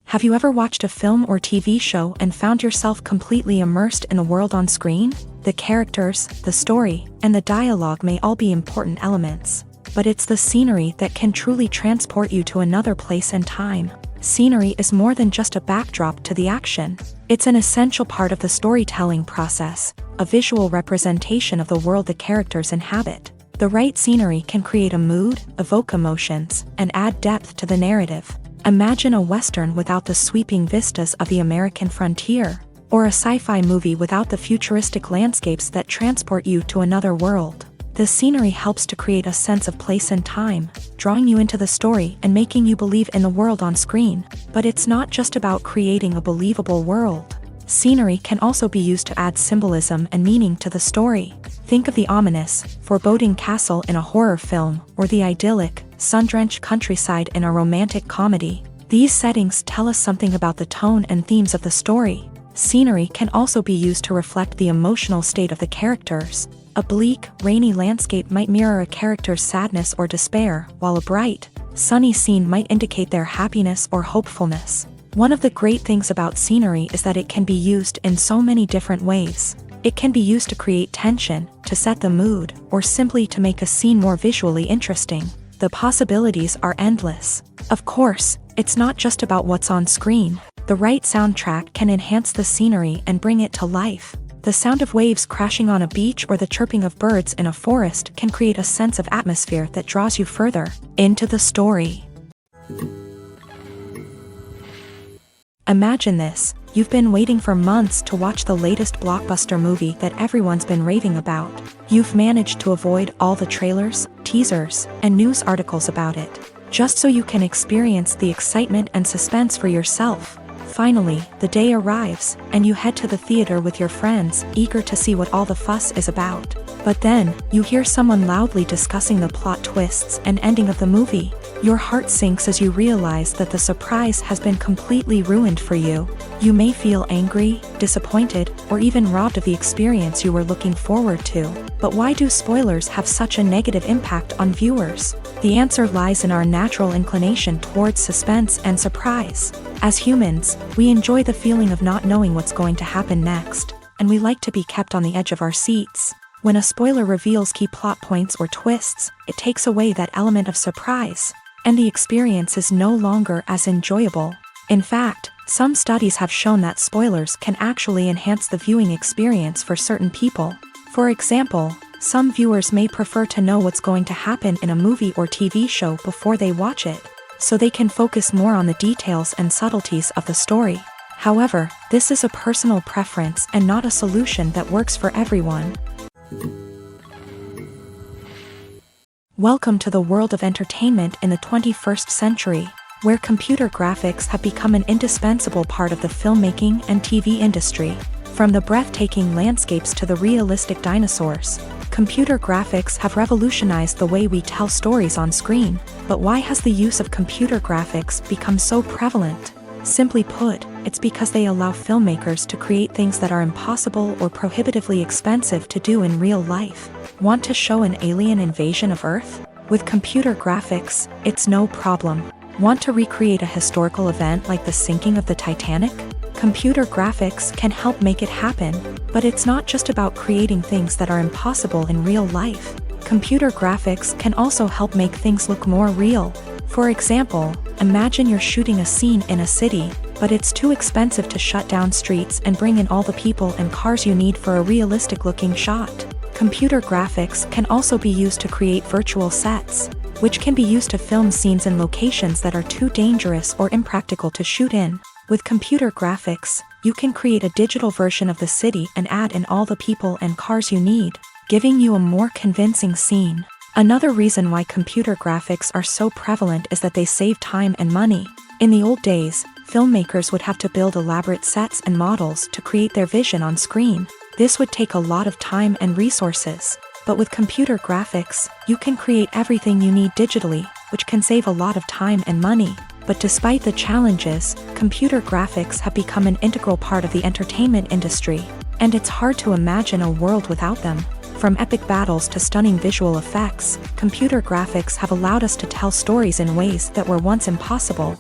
Have you ever watched a film or TV show and found yourself completely immersed in the world on screen? The characters, the story, and the dialogue may all be important elements, but it's the scenery that can truly transport you to another place and time. Scenery is more than just a backdrop to the action. It's an essential part of the storytelling process, a visual representation of the world the characters inhabit. The right scenery can create a mood, evoke emotions, and add depth to the narrative. Imagine a Western without the sweeping vistas of the American frontier, or a sci-fi movie without the futuristic landscapes that transport you to another world. The scenery helps to create a sense of place and time, drawing you into the story and making you believe in the world on screen. But it's not just about creating a believable world. Scenery can also be used to add symbolism and meaning to the story. Think of the ominous, foreboding castle in a horror film, or the idyllic, sun-drenched countryside in a romantic comedy. These settings tell us something about the tone and themes of the story. Scenery can also be used to reflect the emotional state of the characters. A bleak, rainy landscape might mirror a character's sadness or despair, while a bright, sunny scene might indicate their happiness or hopefulness. One of the great things about scenery is that it can be used in so many different ways. It can be used to create tension, to set the mood, or simply to make a scene more visually interesting. The possibilities are endless. Of course, it's not just about what's on screen. The right soundtrack can enhance the scenery and bring it to life. The sound of waves crashing on a beach or the chirping of birds in a forest can create a sense of atmosphere that draws you further into the story. Imagine this. You've been waiting for months to watch the latest blockbuster movie that everyone's been raving about. You've managed to avoid all the trailers, teasers, and news articles about it, just so you can experience the excitement and suspense for yourself. Finally, the day arrives, and you head to the theater with your friends, eager to see what all the fuss is about. But then, you hear someone loudly discussing the plot twists and ending of the movie. Your heart sinks as you realize that the surprise has been completely ruined for you. You may feel angry, disappointed, or even robbed of the experience you were looking forward to. But why do spoilers have such a negative impact on viewers? The answer lies in our natural inclination towards suspense and surprise. As humans, we enjoy the feeling of not knowing what's going to happen next, and we like to be kept on the edge of our seats. When a spoiler reveals key plot points or twists, it takes away that element of surprise, and the experience is no longer as enjoyable. In fact, some studies have shown that spoilers can actually enhance the viewing experience for certain people. For example, some viewers may prefer to know what's going to happen in a movie or TV show before they watch it, so they can focus more on the details and subtleties of the story. However, this is a personal preference and not a solution that works for everyone. Welcome to the world of entertainment in the 21st century, where computer graphics have become an indispensable part of the filmmaking and TV industry. From the breathtaking landscapes to the realistic dinosaurs, computer graphics have revolutionized the way we tell stories on screen. But why has the use of computer graphics become so prevalent? Simply put, it's because they allow filmmakers to create things that are impossible or prohibitively expensive to do in real life. Want to show an alien invasion of Earth? With computer graphics, it's no problem. Want to recreate a historical event like the sinking of the Titanic? Computer graphics can help make it happen. But it's not just about creating things that are impossible in real life. Computer graphics can also help make things look more real. For example, imagine you're shooting a scene in a city, but it's too expensive to shut down streets and bring in all the people and cars you need for a realistic-looking shot. Computer graphics can also be used to create virtual sets, which can be used to film scenes in locations that are too dangerous or impractical to shoot in. With computer graphics, you can create a digital version of the city and add in all the people and cars you need, giving you a more convincing scene. Another reason why computer graphics are so prevalent is that they save time and money. In the old days, filmmakers would have to build elaborate sets and models to create their vision on screen. This would take a lot of time and resources. But with computer graphics, you can create everything you need digitally, which can save a lot of time and money. But despite the challenges, computer graphics have become an integral part of the entertainment industry, and it's hard to imagine a world without them. From epic battles to stunning visual effects, computer graphics have allowed us to tell stories in ways that were once impossible.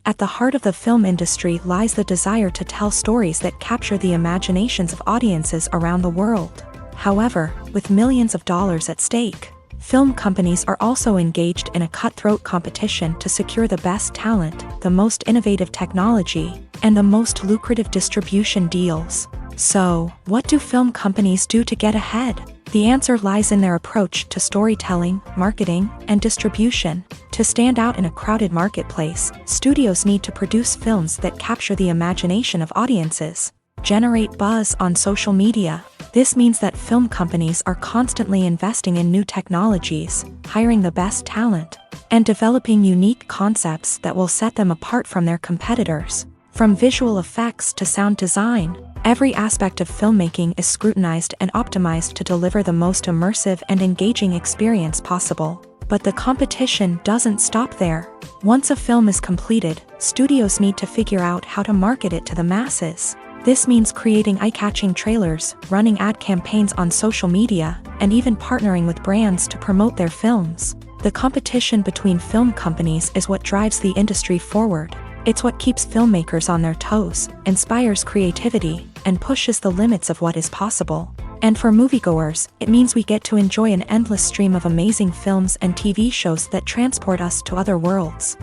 At the heart of the film industry lies the desire to tell stories that capture the imaginations of audiences around the world. However, with millions of dollars at stake, film companies are also engaged in a cutthroat competition to secure the best talent, the most innovative technology, and the most lucrative distribution deals. So, what do film companies do to get ahead? The answer lies in their approach to storytelling, marketing, and distribution. To stand out in a crowded marketplace, studios need to produce films that capture the imagination of audiences, generate buzz on social media. This means that film companies are constantly investing in new technologies, hiring the best talent, and developing unique concepts that will set them apart from their competitors. From visual effects to sound design, every aspect of filmmaking is scrutinized and optimized to deliver the most immersive and engaging experience possible. But the competition doesn't stop there. Once a film is completed, studios need to figure out how to market it to the masses. This means creating eye-catching trailers, running ad campaigns on social media, and even partnering with brands to promote their films. The competition between film companies is what drives the industry forward. It's what keeps filmmakers on their toes, inspires creativity, and pushes the limits of what is possible. And for moviegoers, it means we get to enjoy an endless stream of amazing films and TV shows that transport us to other worlds.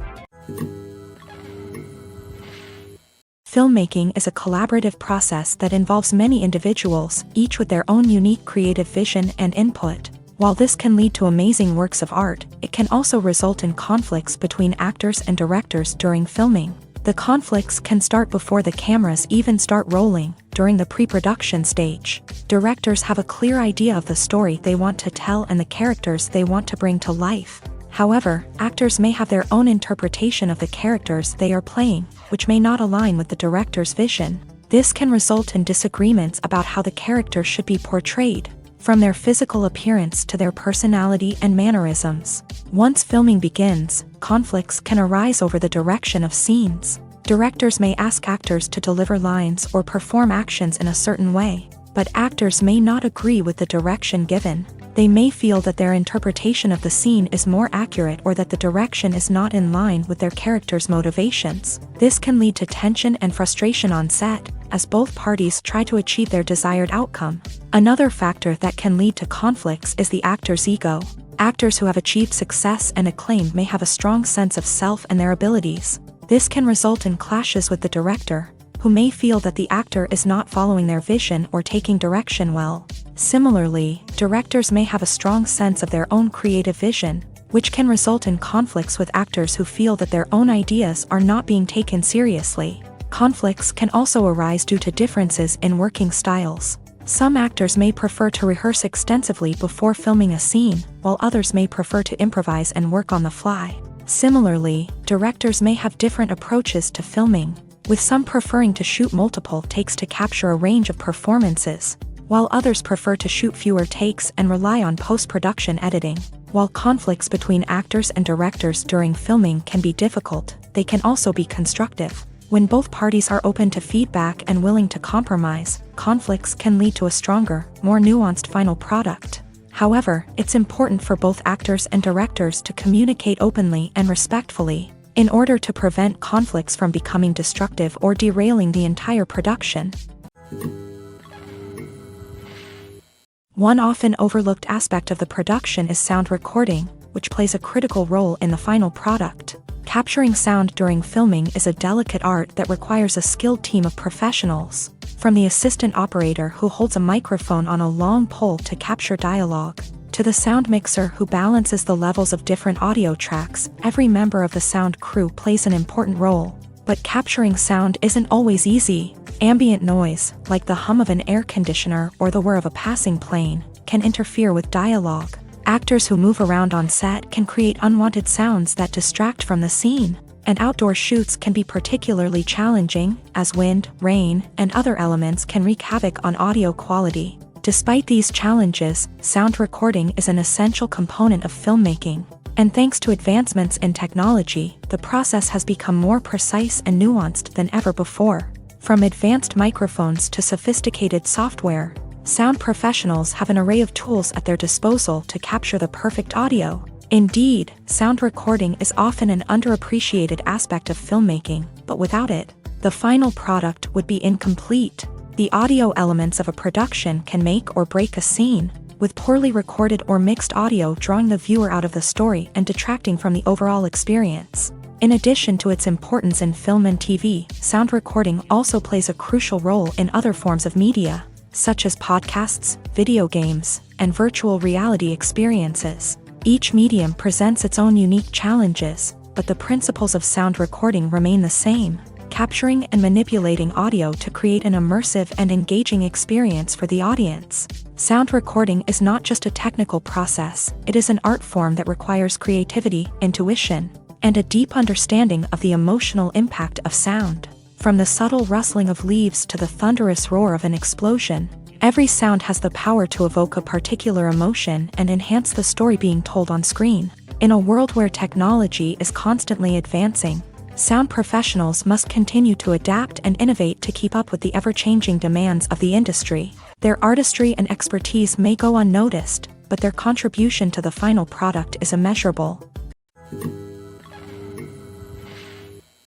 Filmmaking is a collaborative process that involves many individuals, each with their own unique creative vision and input. While this can lead to amazing works of art, it can also result in conflicts between actors and directors during filming. The conflicts can start before the cameras even start rolling, during the pre-production stage. Directors have a clear idea of the story they want to tell and the characters they want to bring to life. However, actors may have their own interpretation of the characters they are playing, which may not align with the director's vision. This can result in disagreements about how the character should be portrayed, from their physical appearance to their personality and mannerisms. Once filming begins, conflicts can arise over the direction of scenes. Directors may ask actors to deliver lines or perform actions in a certain way, but actors may not agree with the direction given. They may feel that their interpretation of the scene is more accurate or that the direction is not in line with their character's motivations. This can lead to tension and frustration on set, as both parties try to achieve their desired outcome. Another factor that can lead to conflicts is the actor's ego. Actors who have achieved success and acclaim may have a strong sense of self and their abilities. This can result in clashes with the director, who may feel that the actor is not following their vision or taking direction well. Similarly, directors may have a strong sense of their own creative vision, which can result in conflicts with actors who feel that their own ideas are not being taken seriously. Conflicts can also arise due to differences in working styles. Some actors may prefer to rehearse extensively before filming a scene, while others may prefer to improvise and work on the fly. Similarly, directors may have different approaches to filming, with some preferring to shoot multiple takes to capture a range of performances, while others prefer to shoot fewer takes and rely on post-production editing. While conflicts between actors and directors during filming can be difficult, they can also be constructive. When both parties are open to feedback and willing to compromise, conflicts can lead to a stronger, more nuanced final product. However, it's important for both actors and directors to communicate openly and respectfully, in order to prevent conflicts from becoming destructive or derailing the entire production. One often overlooked aspect of the production is sound recording, which plays a critical role in the final product. Capturing sound during filming is a delicate art that requires a skilled team of professionals, from the assistant operator who holds a microphone on a long pole to capture dialogue, To the sound mixer who balances the levels of different audio tracks, every member of the sound crew plays an important role. But capturing sound isn't always easy. Ambient noise, like the hum of an air conditioner or the whir of a passing plane, can interfere with dialogue. Actors who move around on set can create unwanted sounds that distract from the scene. And outdoor shoots can be particularly challenging, as wind, rain, and other elements can wreak havoc on audio quality. Despite these challenges, sound recording is an essential component of filmmaking. And thanks to advancements in technology, the process has become more precise and nuanced than ever before. From advanced microphones to sophisticated software, sound professionals have an array of tools at their disposal to capture the perfect audio. Indeed, sound recording is often an underappreciated aspect of filmmaking, but without it, the final product would be incomplete. The audio elements of a production can make or break a scene, with poorly recorded or mixed audio drawing the viewer out of the story and detracting from the overall experience. In addition to its importance in film and TV, sound recording also plays a crucial role in other forms of media, such as podcasts, video games, and virtual reality experiences. Each medium presents its own unique challenges, but the principles of sound recording remain the same, capturing and manipulating audio to create an immersive and engaging experience for the audience. Sound recording is not just a technical process, it is an art form that requires creativity, intuition, and a deep understanding of the emotional impact of sound. From the subtle rustling of leaves to the thunderous roar of an explosion, every sound has the power to evoke a particular emotion and enhance the story being told on screen. In a world where technology is constantly advancing, sound professionals must continue to adapt and innovate to keep up with the ever-changing demands of the industry. Their artistry and expertise may go unnoticed, but their contribution to the final product is immeasurable.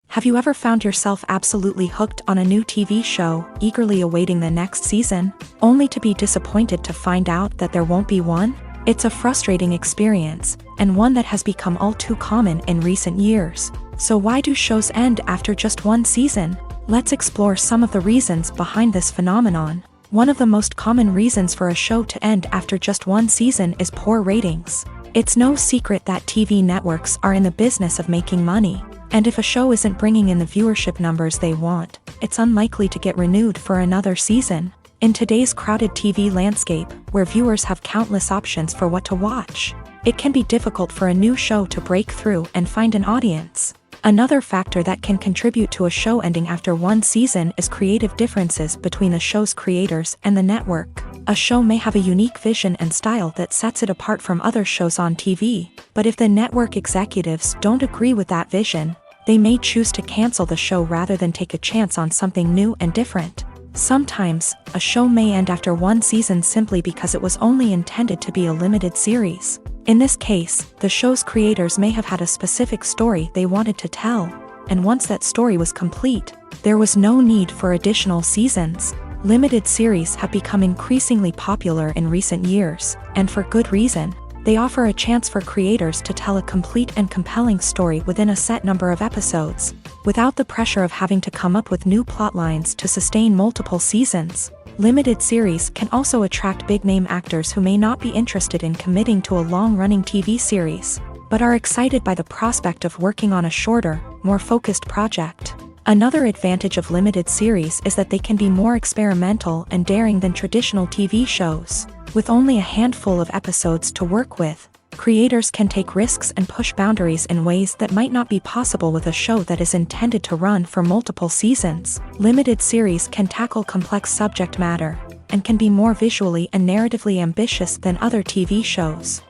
Have you ever found yourself absolutely hooked on a new TV show, eagerly awaiting the next season, only to be disappointed to find out that there won't be one? It's a frustrating experience, and one that has become all too common in recent years. So why do shows end after just one season? Let's explore some of the reasons behind this phenomenon. One of the most common reasons for a show to end after just one season is poor ratings. It's no secret that TV networks are in the business of making money. And if a show isn't bringing in the viewership numbers they want, it's unlikely to get renewed for another season. In today's crowded TV landscape, where viewers have countless options for what to watch, it can be difficult for a new show to break through and find an audience. Another factor that can contribute to a show ending after one season is creative differences between the show's creators and the network. A show may have a unique vision and style that sets it apart from other shows on TV, but if the network executives don't agree with that vision, they may choose to cancel the show rather than take a chance on something new and different. Sometimes, a show may end after one season simply because it was only intended to be a limited series. In this case, the show's creators may have had a specific story they wanted to tell, and once that story was complete, there was no need for additional seasons. Limited series have become increasingly popular in recent years, and for good reason. They offer a chance for creators to tell a complete and compelling story within a set number of episodes, without the pressure of having to come up with new plotlines to sustain multiple seasons. Limited series can also attract big-name actors who may not be interested in committing to a long-running TV series, but are excited by the prospect of working on a shorter, more focused project. Another advantage of limited series is that they can be more experimental and daring than traditional TV shows. With only a handful of episodes to work with, creators can take risks and push boundaries in ways that might not be possible with a show that is intended to run for multiple seasons. Limited series can tackle complex subject matter, and can be more visually and narratively ambitious than other TV shows.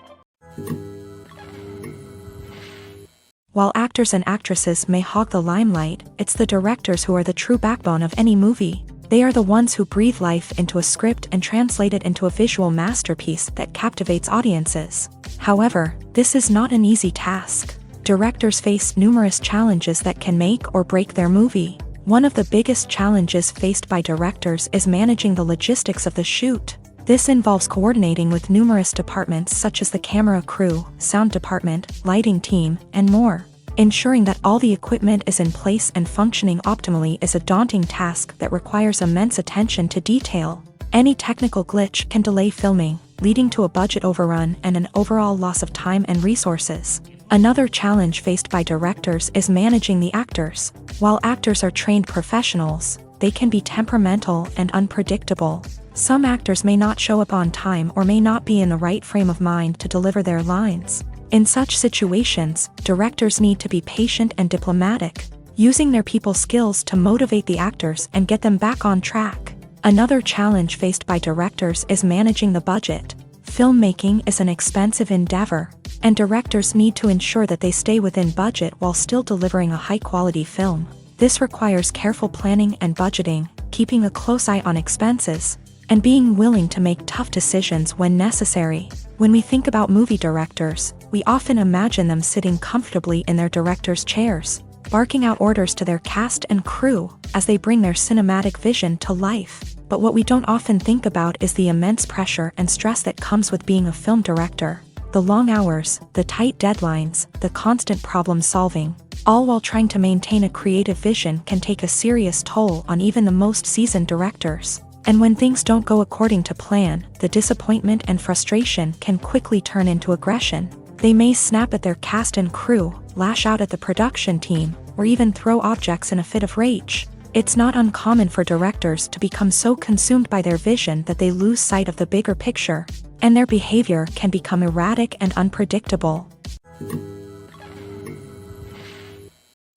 While actors and actresses may hog the limelight, it's the directors who are the true backbone of any movie. They are the ones who breathe life into a script and translate it into a visual masterpiece that captivates audiences. However, this is not an easy task. Directors face numerous challenges that can make or break their movie. One of the biggest challenges faced by directors is managing the logistics of the shoot. This involves coordinating with numerous departments such as the camera crew, sound department, lighting team, and more. Ensuring that all the equipment is in place and functioning optimally is a daunting task that requires immense attention to detail. Any technical glitch can delay filming, leading to a budget overrun and an overall loss of time and resources. Another challenge faced by directors is managing the actors. While actors are trained professionals, they can be temperamental and unpredictable. Some actors may not show up on time or may not be in the right frame of mind to deliver their lines. In such situations, directors need to be patient and diplomatic, using their people skills to motivate the actors and get them back on track. Another challenge faced by directors is managing the budget. Filmmaking is an expensive endeavor, and directors need to ensure that they stay within budget while still delivering a high-quality film. This requires careful planning and budgeting, keeping a close eye on expenses, and being willing to make tough decisions when necessary. When we think about movie directors, we often imagine them sitting comfortably in their director's chairs, barking out orders to their cast and crew as they bring their cinematic vision to life. But what we don't often think about is the immense pressure and stress that comes with being a film director. The long hours, the tight deadlines, the constant problem solving, all while trying to maintain a creative vision can take a serious toll on even the most seasoned directors. And when things don't go according to plan, the disappointment and frustration can quickly turn into aggression. They may snap at their cast and crew, lash out at the production team, or even throw objects in a fit of rage. It's not uncommon for directors to become so consumed by their vision that they lose sight of the bigger picture, and their behavior can become erratic and unpredictable.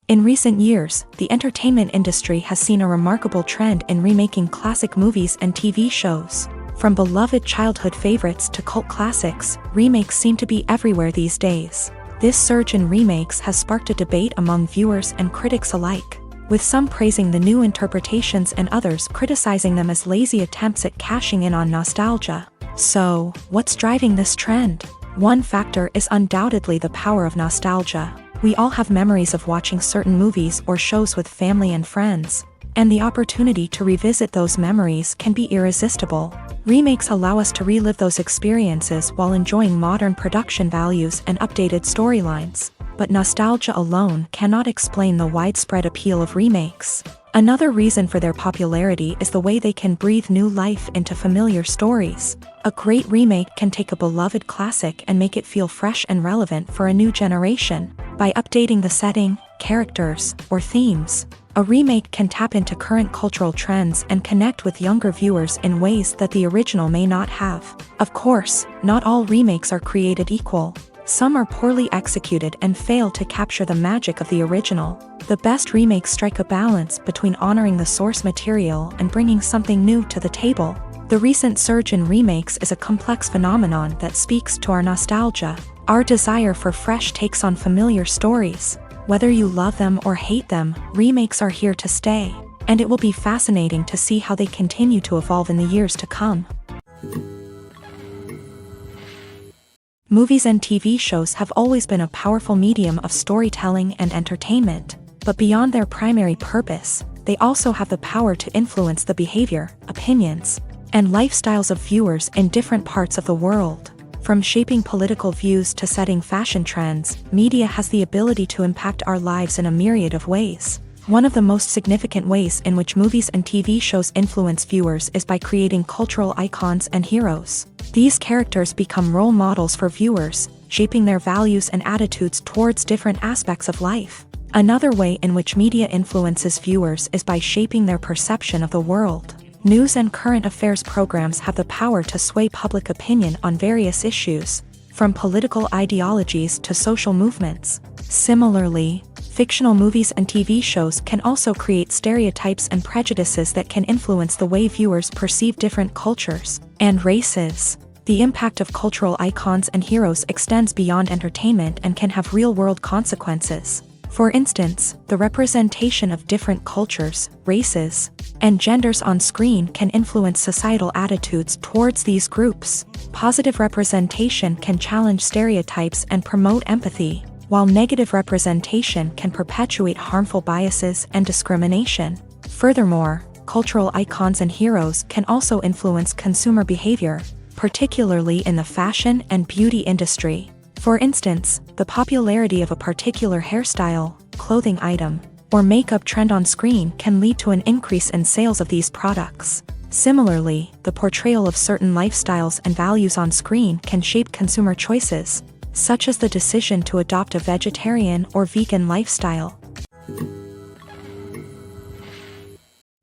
In recent years, the entertainment industry has seen a remarkable trend in remaking classic movies and TV shows. From beloved childhood favorites to cult classics, remakes seem to be everywhere these days. This surge in remakes has sparked a debate among viewers and critics alike, with some praising the new interpretations and others criticizing them as lazy attempts at cashing in on nostalgia. So, what's driving this trend? One factor is undoubtedly the power of nostalgia. We all have memories of watching certain movies or shows with family and friends, and the opportunity to revisit those memories can be irresistible. Remakes allow us to relive those experiences while enjoying modern production values and updated storylines. But nostalgia alone cannot explain the widespread appeal of remakes. Another reason for their popularity is the way they can breathe new life into familiar stories. A great remake can take a beloved classic and make it feel fresh and relevant for a new generation. By updating the setting, characters, or themes, a remake can tap into current cultural trends and connect with younger viewers in ways that the original may not have. Of course, not all remakes are created equal. Some are poorly executed and fail to capture the magic of the original. The best remakes strike a balance between honoring the source material and bringing something new to the table. The recent surge in remakes is a complex phenomenon that speaks to our nostalgia, our desire for fresh takes on familiar stories. Whether you love them or hate them, remakes are here to stay, and it will be fascinating to see how they continue to evolve in the years to come. Movies and TV shows have always been a powerful medium of storytelling and entertainment, but beyond their primary purpose, they also have the power to influence the behavior, opinions, and lifestyles of viewers in different parts of the world. From shaping political views to setting fashion trends, media has the ability to impact our lives in a myriad of ways. One of the most significant ways in which movies and TV shows influence viewers is by creating cultural icons and heroes. These characters become role models for viewers, shaping their values and attitudes towards different aspects of life. Another way in which media influences viewers is by shaping their perception of the world. News and current affairs programs have the power to sway public opinion on various issues, from political ideologies to social movements. Similarly, fictional movies and TV shows can also create stereotypes and prejudices that can influence the way viewers perceive different cultures and races. The impact of cultural icons and heroes extends beyond entertainment and can have real-world consequences. For instance, the representation of different cultures, races, and genders on screen can influence societal attitudes towards these groups. Positive representation can challenge stereotypes and promote empathy, while negative representation can perpetuate harmful biases and discrimination. Furthermore, cultural icons and heroes can also influence consumer behavior, particularly in the fashion and beauty industry. For instance, the popularity of a particular hairstyle, clothing item, or makeup trend on screen can lead to an increase in sales of these products. Similarly, the portrayal of certain lifestyles and values on screen can shape consumer choices, such as the decision to adopt a vegetarian or vegan lifestyle.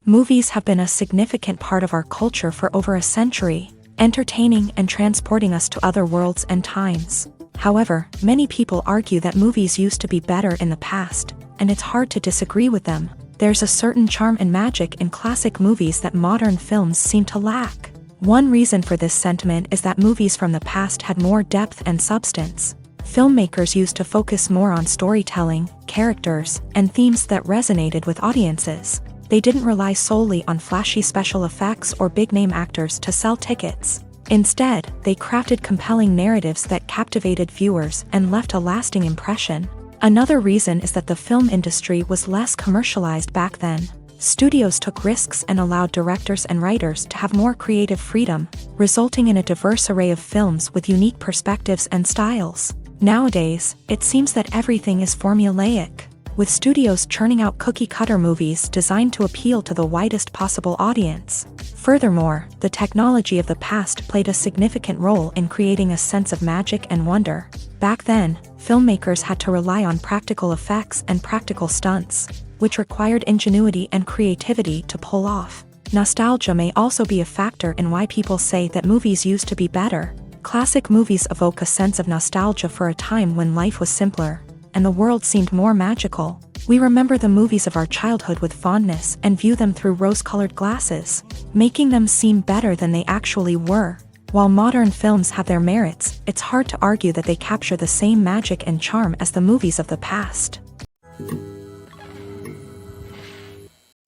Movies have been a significant part of our culture for over a century, entertaining and transporting us to other worlds and times. However, many people argue that movies used to be better in the past, and it's hard to disagree with them. There's a certain charm and magic in classic movies that modern films seem to lack. One reason for this sentiment is that movies from the past had more depth and substance. Filmmakers used to focus more on storytelling, characters, and themes that resonated with audiences. They didn't rely solely on flashy special effects or big-name actors to sell tickets. Instead, they crafted compelling narratives that captivated viewers and left a lasting impression. Another reason is that the film industry was less commercialized back then. Studios took risks and allowed directors and writers to have more creative freedom, resulting in a diverse array of films with unique perspectives and styles. Nowadays, it seems that everything is formulaic, with studios churning out cookie-cutter movies designed to appeal to the widest possible audience. Furthermore, the technology of the past played a significant role in creating a sense of magic and wonder. Back then, filmmakers had to rely on practical effects and practical stunts, which required ingenuity and creativity to pull off. Nostalgia may also be a factor in why people say that movies used to be better. Classic movies evoke a sense of nostalgia for a time when life was simpler, and the world seemed more magical. We remember the movies of our childhood with fondness and view them through rose-colored glasses, making them seem better than they actually were. While modern films have their merits, it's hard to argue that they capture the same magic and charm as the movies of the past.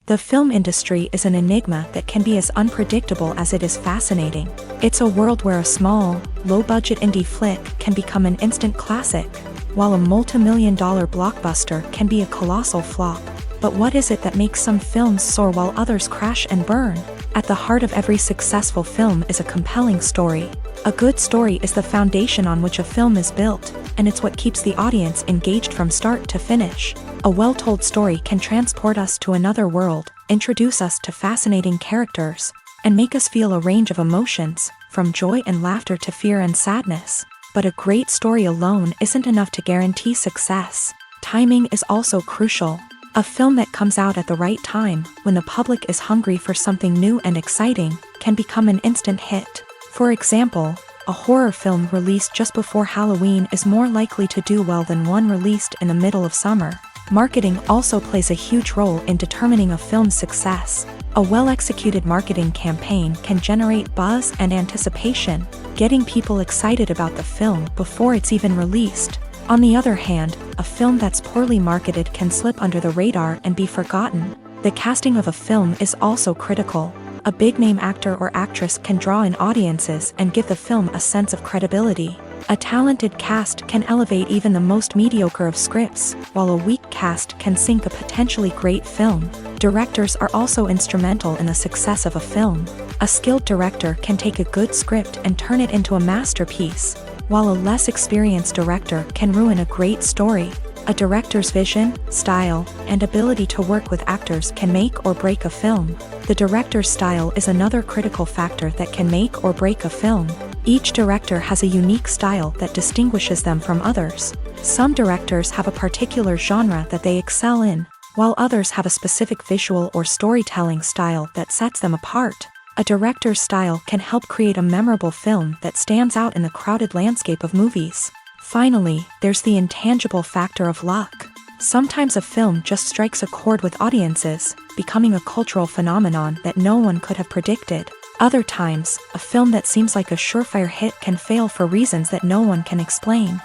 The film industry is an enigma that can be as unpredictable as it is fascinating. It's a world where a small, low-budget indie flick can become an instant classic, while a multi-million-dollar blockbuster can be a colossal flop. But what is it that makes some films soar while others crash and burn? At the heart of every successful film is a compelling story. A good story is the foundation on which a film is built, and it's what keeps the audience engaged from start to finish. A well-told story can transport us to another world, introduce us to fascinating characters, and make us feel a range of emotions, from joy and laughter to fear and sadness. But a great story alone isn't enough to guarantee success. Timing is also crucial. A film that comes out at the right time, when the public is hungry for something new and exciting, can become an instant hit. For example, a horror film released just before Halloween is more likely to do well than one released in the middle of summer. Marketing also plays a huge role in determining a film's success. A well-executed marketing campaign can generate buzz and anticipation, getting people excited about the film before it's even released. On the other hand, a film that's poorly marketed can slip under the radar and be forgotten. The casting of a film is also critical. A big-name actor or actress can draw in audiences and give the film a sense of credibility. A talented cast can elevate even the most mediocre of scripts, while a weak cast can sink a potentially great film. Directors are also instrumental in the success of a film. A skilled director can take a good script and turn it into a masterpiece, while a less experienced director can ruin a great story. A director's vision, style, and ability to work with actors can make or break a film. The director's style is another critical factor that can make or break a film. Each director has a unique style that distinguishes them from others. Some directors have a particular genre that they excel in, while others have a specific visual or storytelling style that sets them apart. A director's style can help create a memorable film that stands out in the crowded landscape of movies. Finally, there's the intangible factor of luck. Sometimes a film just strikes a chord with audiences, becoming a cultural phenomenon that no one could have predicted. Other times, a film that seems like a surefire hit can fail for reasons that no one can explain.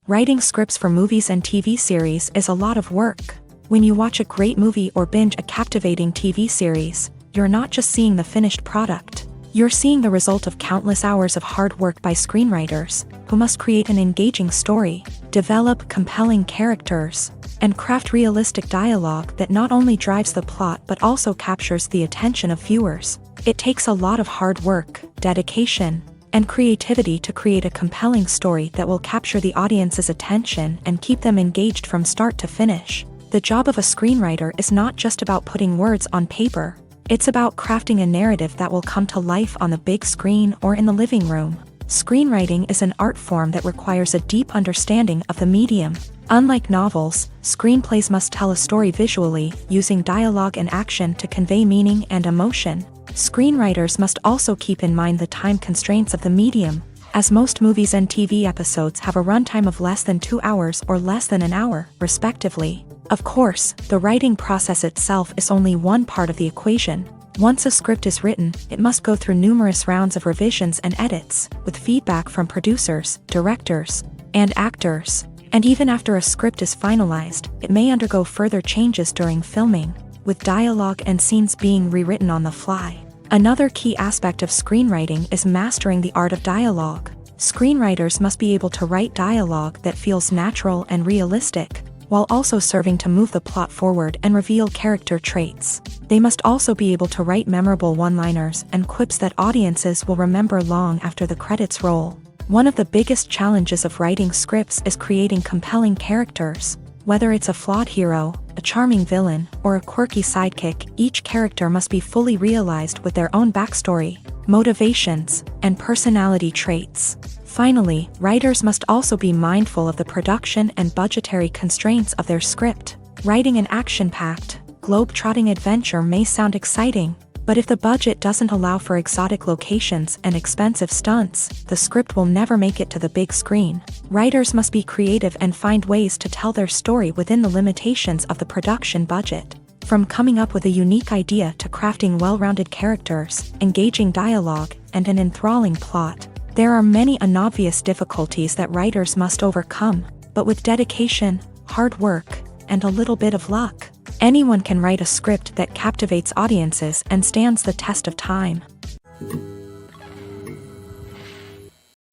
Writing scripts for movies and TV series is a lot of work. When you watch a great movie or binge a captivating TV series, you're not just seeing the finished product. You're seeing the result of countless hours of hard work by screenwriters, who must create an engaging story, develop compelling characters, and craft realistic dialogue that not only drives the plot but also captures the attention of viewers. It takes a lot of hard work, dedication, and creativity to create a compelling story that will capture the audience's attention and keep them engaged from start to finish. The job of a screenwriter is not just about putting words on paper. It's about crafting a narrative that will come to life on the big screen or in the living room. Screenwriting is an art form that requires a deep understanding of the medium. Unlike novels, screenplays must tell a story visually, using dialogue and action to convey meaning and emotion. Screenwriters must also keep in mind the time constraints of the medium, as most movies and TV episodes have a runtime of less than 2 hours or less than an hour, respectively. Of course, the writing process itself is only one part of the equation. Once a script is written, it must go through numerous rounds of revisions and edits, with feedback from producers, directors, and actors. And even after a script is finalized, it may undergo further changes during filming, with dialogue and scenes being rewritten on the fly. Another key aspect of screenwriting is mastering the art of dialogue. Screenwriters must be able to write dialogue that feels natural and realistic, while also serving to move the plot forward and reveal character traits. They must also be able to write memorable one-liners and quips that audiences will remember long after the credits roll. One of the biggest challenges of writing scripts is creating compelling characters. Whether it's a flawed hero, a charming villain, or a quirky sidekick, each character must be fully realized with their own backstory, motivations, and personality traits. Finally, writers must also be mindful of the production and budgetary constraints of their script. Writing an action-packed, globe-trotting adventure may sound exciting, but if the budget doesn't allow for exotic locations and expensive stunts, the script will never make it to the big screen. Writers must be creative and find ways to tell their story within the limitations of the production budget. From coming up with a unique idea to crafting well-rounded characters, engaging dialogue, and an enthralling plot, there are many unobvious difficulties that writers must overcome, but with dedication, hard work, and a little bit of luck, anyone can write a script that captivates audiences and stands the test of time.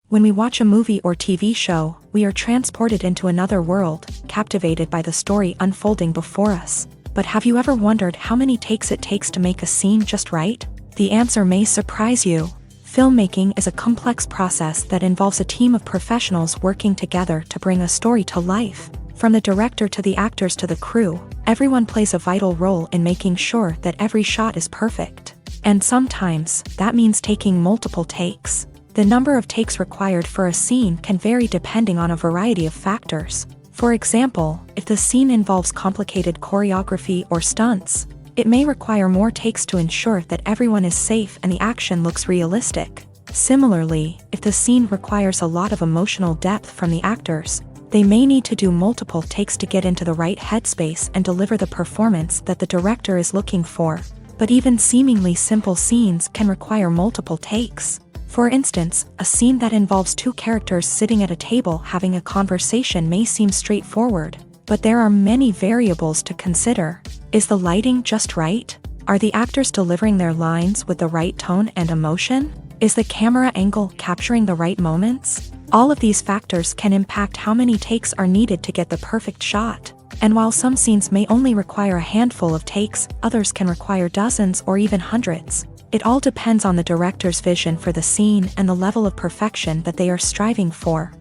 When we watch a movie or TV show, we are transported into another world, captivated by the story unfolding before us. But have you ever wondered how many takes it takes to make a scene just right? The answer may surprise you. Filmmaking is a complex process that involves a team of professionals working together to bring a story to life. From the director to the actors to the crew, everyone plays a vital role in making sure that every shot is perfect. And sometimes, that means taking multiple takes. The number of takes required for a scene can vary depending on a variety of factors. For example, if the scene involves complicated choreography or stunts, it may require more takes to ensure that everyone is safe and the action looks realistic. Similarly, if the scene requires a lot of emotional depth from the actors, they may need to do multiple takes to get into the right headspace and deliver the performance that the director is looking for. But even seemingly simple scenes can require multiple takes. For instance, a scene that involves two characters sitting at a table having a conversation may seem straightforward, but there are many variables to consider. Is the lighting just right? Are the actors delivering their lines with the right tone and emotion? Is the camera angle capturing the right moments? All of these factors can impact how many takes are needed to get the perfect shot. And while some scenes may only require a handful of takes, others can require dozens or even hundreds. It all depends on the director's vision for the scene and the level of perfection that they are striving for.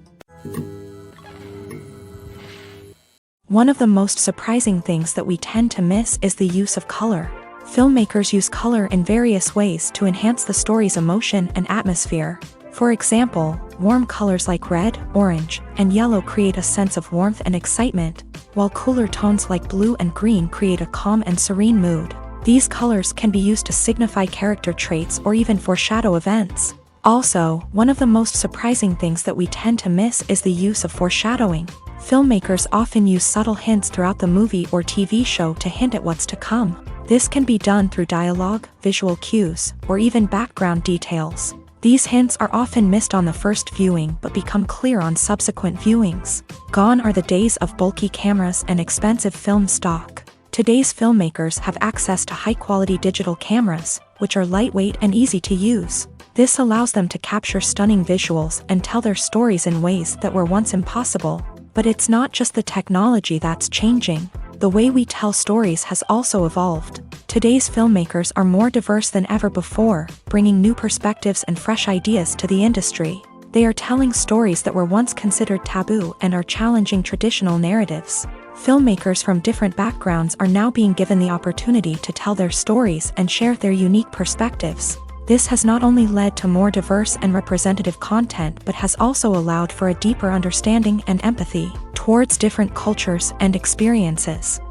One of the most surprising things that we tend to miss is the use of color. Filmmakers use color in various ways to enhance the story's emotion and atmosphere. For example, warm colors like red, orange, and yellow create a sense of warmth and excitement, while cooler tones like blue and green create a calm and serene mood. These colors can be used to signify character traits or even foreshadow events. Also, one of the most surprising things that we tend to miss is the use of foreshadowing. Filmmakers often use subtle hints throughout the movie or TV show to hint at what's to come. This can be done through dialogue, visual cues, or even background details. These hints are often missed on the first viewing but become clear on subsequent viewings. Gone are the days of bulky cameras and expensive film stock. Today's filmmakers have access to high-quality digital cameras, which are lightweight and easy to use. This allows them to capture stunning visuals and tell their stories in ways that were once impossible. But it's not just the technology that's changing. The way we tell stories has also evolved. Today's filmmakers are more diverse than ever before, bringing new perspectives and fresh ideas to the industry. They are telling stories that were once considered taboo and are challenging traditional narratives. Filmmakers from different backgrounds are now being given the opportunity to tell their stories and share their unique perspectives. This has not only led to more diverse and representative content but has also allowed for a deeper understanding and empathy towards different cultures and experiences.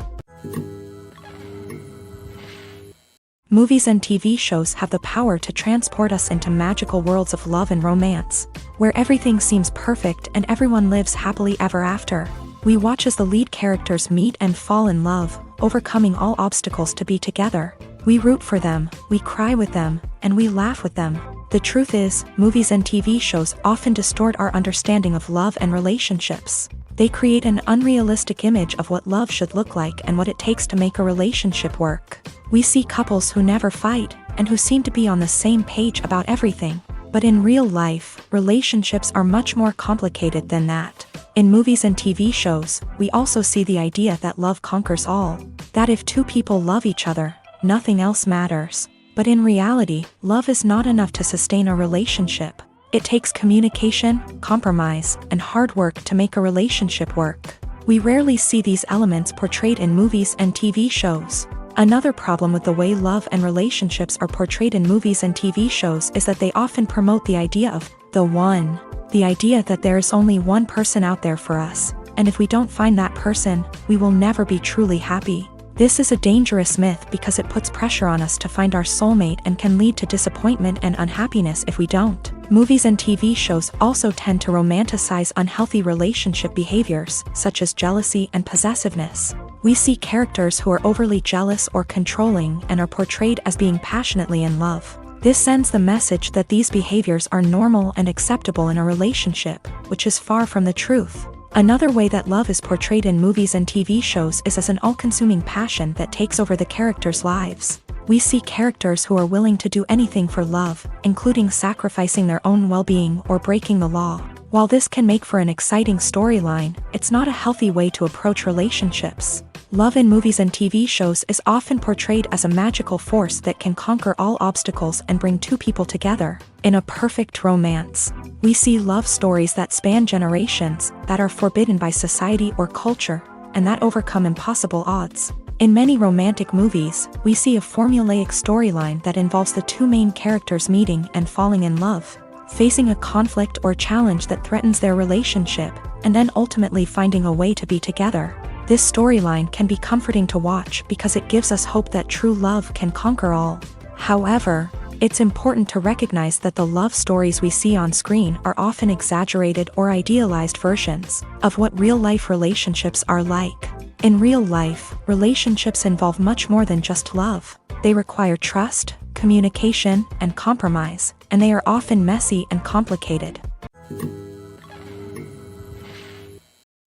Movies and TV shows have the power to transport us into magical worlds of love and romance, where everything seems perfect and everyone lives happily ever after. We watch as the lead characters meet and fall in love, overcoming all obstacles to be together. We root for them, we cry with them, and we laugh with them. The truth is, movies and TV shows often distort our understanding of love and relationships. They create an unrealistic image of what love should look like and what it takes to make a relationship work. We see couples who never fight, and who seem to be on the same page about everything. But in real life, relationships are much more complicated than that. In movies and TV shows, we also see the idea that love conquers all. That if two people love each other, nothing else matters. But in reality, love is not enough to sustain a relationship. It takes communication, compromise, and hard work to make a relationship work. We rarely see these elements portrayed in movies and TV shows. Another problem with the way love and relationships are portrayed in movies and TV shows is that they often promote the idea of the one. The idea that there is only one person out there for us, and if we don't find that person, we will never be truly happy. This is a dangerous myth because it puts pressure on us to find our soulmate and can lead to disappointment and unhappiness if we don't. Movies and TV shows also tend to romanticize unhealthy relationship behaviors, such as jealousy and possessiveness. We see characters who are overly jealous or controlling and are portrayed as being passionately in love. This sends the message that these behaviors are normal and acceptable in a relationship, which is far from the truth. Another way that love is portrayed in movies and TV shows is as an all-consuming passion that takes over the characters' lives. We see characters who are willing to do anything for love, including sacrificing their own well-being or breaking the law. While this can make for an exciting storyline, it's not a healthy way to approach relationships. Love in movies and TV shows is often portrayed as a magical force that can conquer all obstacles and bring two people together in a perfect romance. We see love stories that span generations, that are forbidden by society or culture, and that overcome impossible odds. In many romantic movies, we see a formulaic storyline that involves the two main characters meeting and falling in love, facing a conflict or challenge that threatens their relationship, and then ultimately finding a way to be together. This storyline can be comforting to watch because it gives us hope that true love can conquer all. However, it's important to recognize that the love stories we see on screen are often exaggerated or idealized versions of what real-life relationships are like. In real life, relationships involve much more than just love. They require trust, communication, and compromise, and they are often messy and complicated.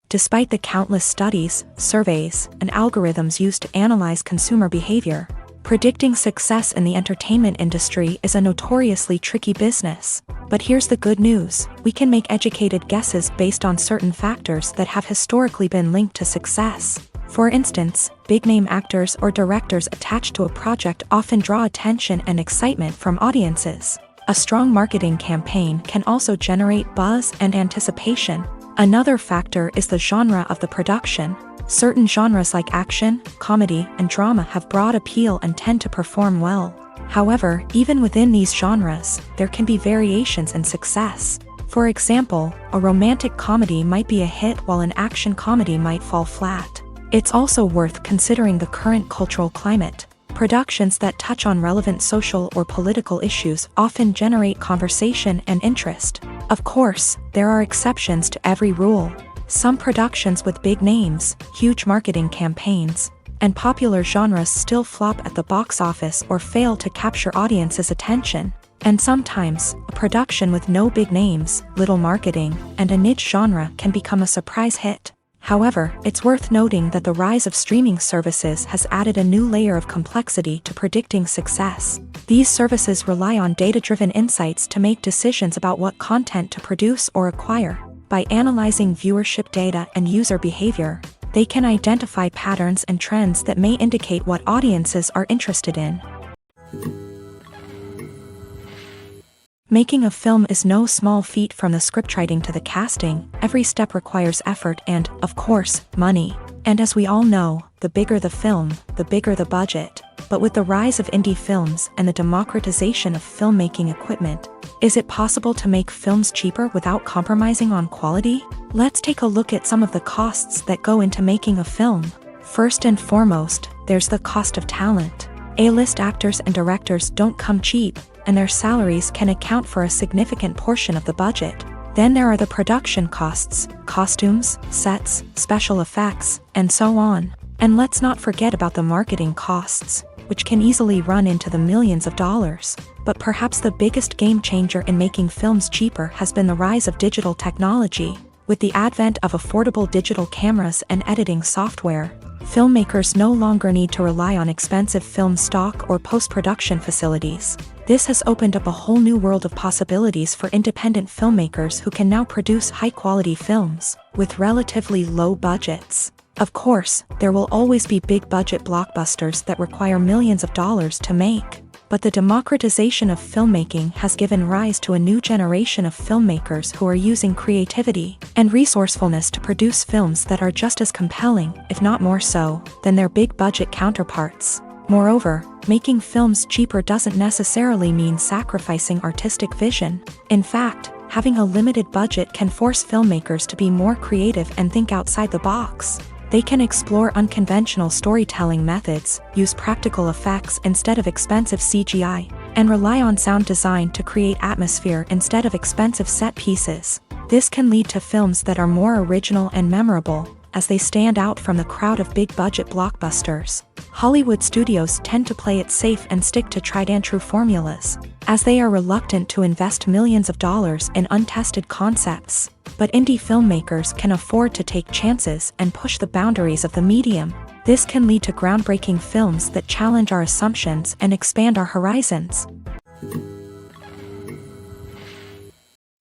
Despite the countless studies, surveys, and algorithms used to analyze consumer behavior, predicting success in the entertainment industry is a notoriously tricky business. But here's the good news: we can make educated guesses based on certain factors that have historically been linked to success. For instance, big-name actors or directors attached to a project often draw attention and excitement from audiences. A strong marketing campaign can also generate buzz and anticipation. Another factor is the genre of the production. Certain genres like action, comedy, and drama have broad appeal and tend to perform well. However, even within these genres, there can be variations in success. For example, a romantic comedy might be a hit while an action comedy might fall flat. It's also worth considering the current cultural climate. Productions that touch on relevant social or political issues often generate conversation and interest. Of course, there are exceptions to every rule. Some productions with big names, huge marketing campaigns, and popular genres still flop at the box office or fail to capture audiences' attention. And sometimes, a production with no big names, little marketing, and a niche genre can become a surprise hit. However, it's worth noting that the rise of streaming services has added a new layer of complexity to predicting success. These services rely on data-driven insights to make decisions about what content to produce or acquire. By analyzing viewership data and user behavior, they can identify patterns and trends that may indicate what audiences are interested in. Making a film is no small feat. From the scriptwriting to the casting, every step requires effort and, of course, money. And as we all know, the bigger the film, the bigger the budget. But with the rise of indie films and the democratization of filmmaking equipment, is it possible to make films cheaper without compromising on quality? Let's take a look at some of the costs that go into making a film. First and foremost, there's the cost of talent. A-list actors and directors don't come cheap, and their salaries can account for a significant portion of the budget. Then there are the production costs, costumes, sets, special effects, and so on. And let's not forget about the marketing costs, which can easily run into the millions of dollars. But perhaps the biggest game changer in making films cheaper has been the rise of digital technology. With the advent of affordable digital cameras and editing software, filmmakers no longer need to rely on expensive film stock or post-production facilities. This has opened up a whole new world of possibilities for independent filmmakers who can now produce high-quality films with relatively low budgets. Of course, there will always be big-budget blockbusters that require millions of dollars to make. But the democratization of filmmaking has given rise to a new generation of filmmakers who are using creativity and resourcefulness to produce films that are just as compelling, if not more so, than their big-budget counterparts. Moreover, making films cheaper doesn't necessarily mean sacrificing artistic vision. In fact, having a limited budget can force filmmakers to be more creative and think outside the box. They can explore unconventional storytelling methods, use practical effects instead of expensive CGI, and rely on sound design to create atmosphere instead of expensive set pieces. This can lead to films that are more original and memorable, as they stand out from the crowd of big-budget blockbusters. Hollywood studios tend to play it safe and stick to tried-and-true formulas, as they are reluctant to invest millions of dollars in untested concepts. But indie filmmakers can afford to take chances and push the boundaries of the medium. This can lead to groundbreaking films that challenge our assumptions and expand our horizons.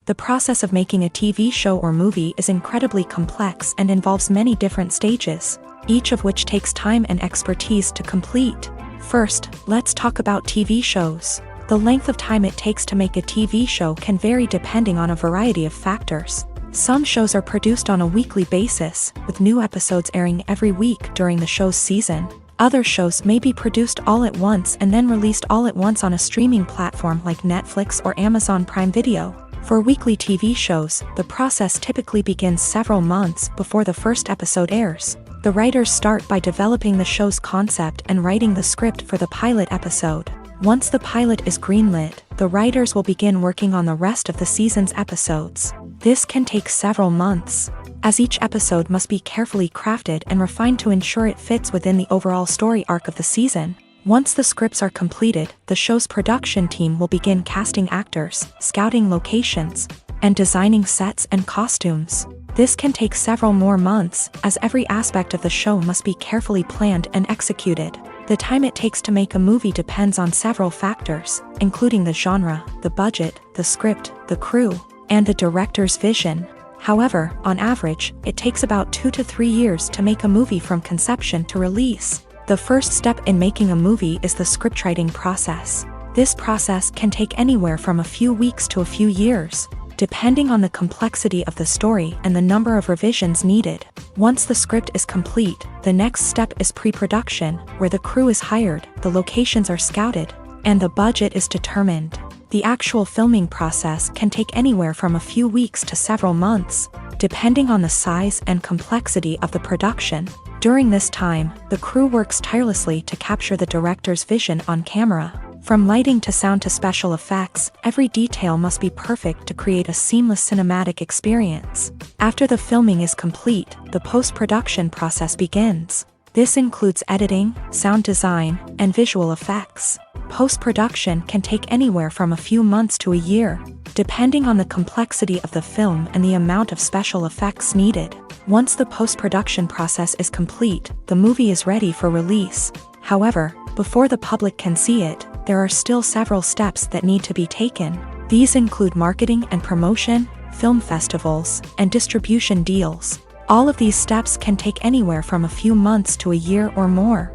The process of making a TV show or movie is incredibly complex and involves many different stages, each of which takes time and expertise to complete. First, let's talk about TV shows. The length of time it takes to make a TV show can vary depending on a variety of factors. Some shows are produced on a weekly basis, with new episodes airing every week during the show's season. Other shows may be produced all at once and then released all at once on a streaming platform like Netflix or Amazon Prime Video. For weekly TV shows, the process typically begins several months before the first episode airs. The writers start by developing the show's concept and writing the script for the pilot episode. Once the pilot is greenlit, the writers will begin working on the rest of the season's episodes. This can take several months, as each episode must be carefully crafted and refined to ensure it fits within the overall story arc of the season. Once the scripts are completed, the show's production team will begin casting actors, scouting locations, and designing sets and costumes. This can take several more months, as every aspect of the show must be carefully planned and executed. The time it takes to make a movie depends on several factors, including the genre, the budget, the script, the crew, and the director's vision. However, on average, it takes about 2 to 3 years to make a movie from conception to release. The first step in making a movie is the scriptwriting process. This process can take anywhere from a few weeks to a few years, depending on the complexity of the story and the number of revisions needed. Once the script is complete, the next step is pre-production, where the crew is hired, the locations are scouted, and the budget is determined. The actual filming process can take anywhere from a few weeks to several months, depending on the size and complexity of the production. During this time, the crew works tirelessly to capture the director's vision on camera. From lighting to sound to special effects, every detail must be perfect to create a seamless cinematic experience. After the filming is complete, the post-production process begins. This includes editing, sound design, and visual effects. Post-production can take anywhere from a few months to a year, depending on the complexity of the film and the amount of special effects needed. Once the post-production process is complete, the movie is ready for release. However, before the public can see it, there are still several steps that need to be taken. These include marketing and promotion, film festivals, and distribution deals. All of these steps can take anywhere from a few months to a year or more.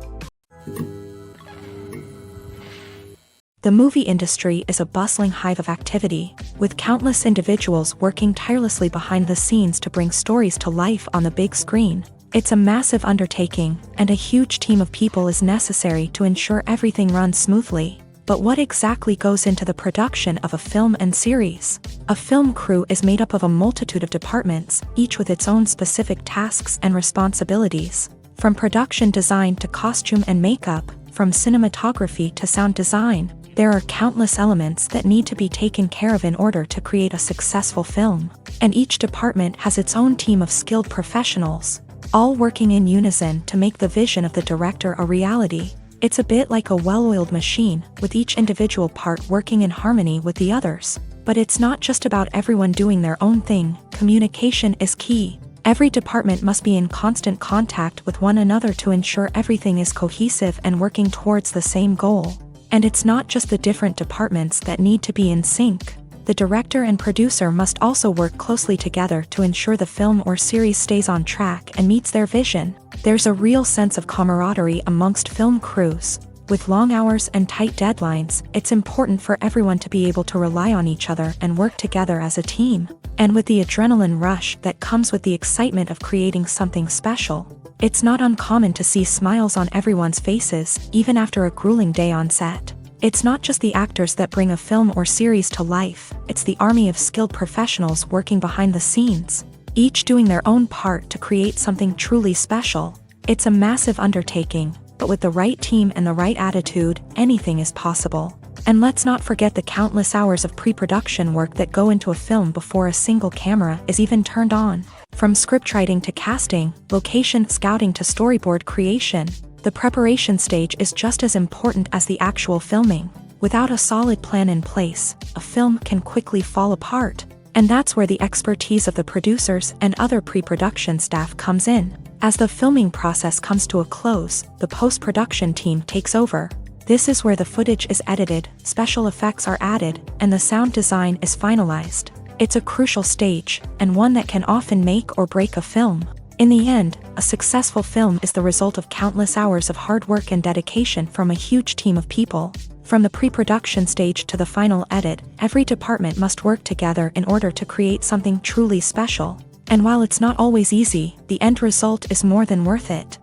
The movie industry is a bustling hive of activity, with countless individuals working tirelessly behind the scenes to bring stories to life on the big screen. It's a massive undertaking, and a huge team of people is necessary to ensure everything runs smoothly. But what exactly goes into the production of a film and series? A film crew is made up of a multitude of departments, each with its own specific tasks and responsibilities. From production design to costume and makeup, from cinematography to sound design, there are countless elements that need to be taken care of in order to create a successful film. And each department has its own team of skilled professionals, all working in unison to make the vision of the director a reality. It's a bit like a well-oiled machine, with each individual part working in harmony with the others. But it's not just about everyone doing their own thing. Communication is key. Every department must be in constant contact with one another to ensure everything is cohesive and working towards the same goal. And it's not just the different departments that need to be in sync. The director and producer must also work closely together to ensure the film or series stays on track and meets their vision. There's a real sense of camaraderie amongst film crews. With long hours and tight deadlines, it's important for everyone to be able to rely on each other and work together as a team. And with the adrenaline rush that comes with the excitement of creating something special, it's not uncommon to see smiles on everyone's faces, even after a grueling day on set. It's not just the actors that bring a film or series to life, it's the army of skilled professionals working behind the scenes, each doing their own part to create something truly special. It's a massive undertaking, but with the right team and the right attitude, anything is possible. And let's not forget the countless hours of pre-production work that go into a film before a single camera is even turned on. From scriptwriting to casting, location scouting to storyboard creation, the preparation stage is just as important as the actual filming. Without a solid plan in place, a film can quickly fall apart. And that's where the expertise of the producers and other pre-production staff comes in. As the filming process comes to a close, the post-production team takes over. This is where the footage is edited, special effects are added, and the sound design is finalized. It's a crucial stage, and one that can often make or break a film. In the end, a successful film is the result of countless hours of hard work and dedication from a huge team of people. From the pre-production stage to the final edit, every department must work together in order to create something truly special. And while it's not always easy, the end result is more than worth it.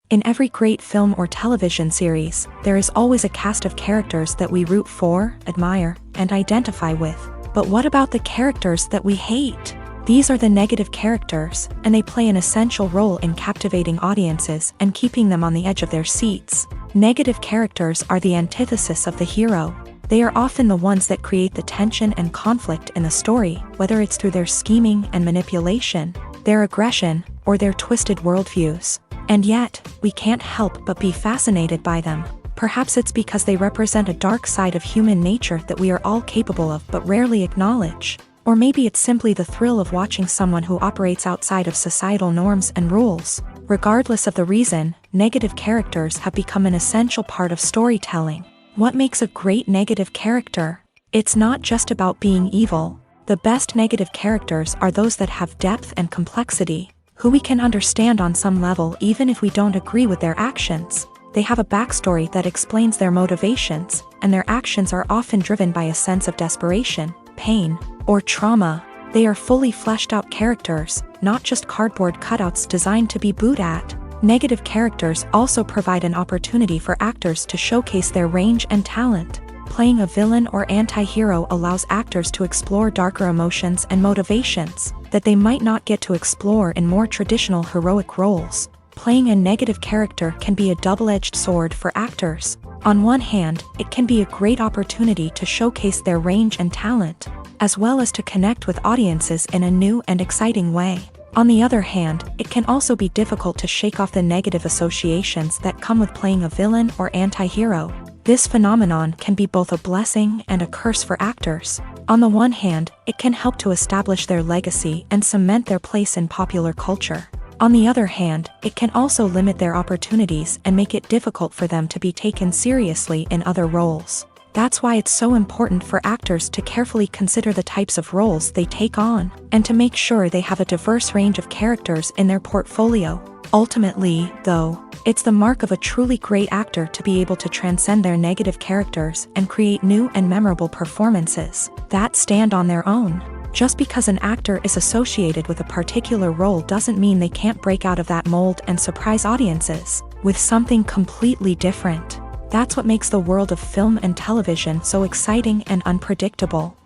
In every great film or television series, there is always a cast of characters that we root for, admire, and identify with. But what about the characters that we hate? These are the negative characters, and they play an essential role in captivating audiences and keeping them on the edge of their seats. Negative characters are the antithesis of the hero. They are often the ones that create the tension and conflict in the story, whether it's through their scheming and manipulation, their aggression, or their twisted worldviews. And yet, we can't help but be fascinated by them. Perhaps it's because they represent a dark side of human nature that we are all capable of but rarely acknowledge. Or maybe it's simply the thrill of watching someone who operates outside of societal norms and rules. Regardless of the reason, negative characters have become an essential part of storytelling. What makes a great negative character? It's not just about being evil. The best negative characters are those that have depth and complexity, who we can understand on some level even if we don't agree with their actions. They have a backstory that explains their motivations, and their actions are often driven by a sense of desperation, pain, or trauma. They are fully fleshed out characters, not just cardboard cutouts designed to be booed at. Negative characters also provide an opportunity for actors to showcase their range and talent. Playing a villain or anti-hero allows actors to explore darker emotions and motivations that they might not get to explore in more traditional heroic roles. Playing a negative character can be a double-edged sword for actors. On one hand, it can be a great opportunity to showcase their range and talent, as well as to connect with audiences in a new and exciting way. On the other hand, it can also be difficult to shake off the negative associations that come with playing a villain or anti-hero. This phenomenon can be both a blessing and a curse for actors. On the one hand, it can help to establish their legacy and cement their place in popular culture. On the other hand, it can also limit their opportunities and make it difficult for them to be taken seriously in other roles. That's why it's so important for actors to carefully consider the types of roles they take on, and to make sure they have a diverse range of characters in their portfolio. Ultimately, though, it's the mark of a truly great actor to be able to transcend their negative characters and create new and memorable performances that stand on their own. Just because an actor is associated with a particular role doesn't mean they can't break out of that mold and surprise audiences with something completely different. That's what makes the world of film and television so exciting and unpredictable.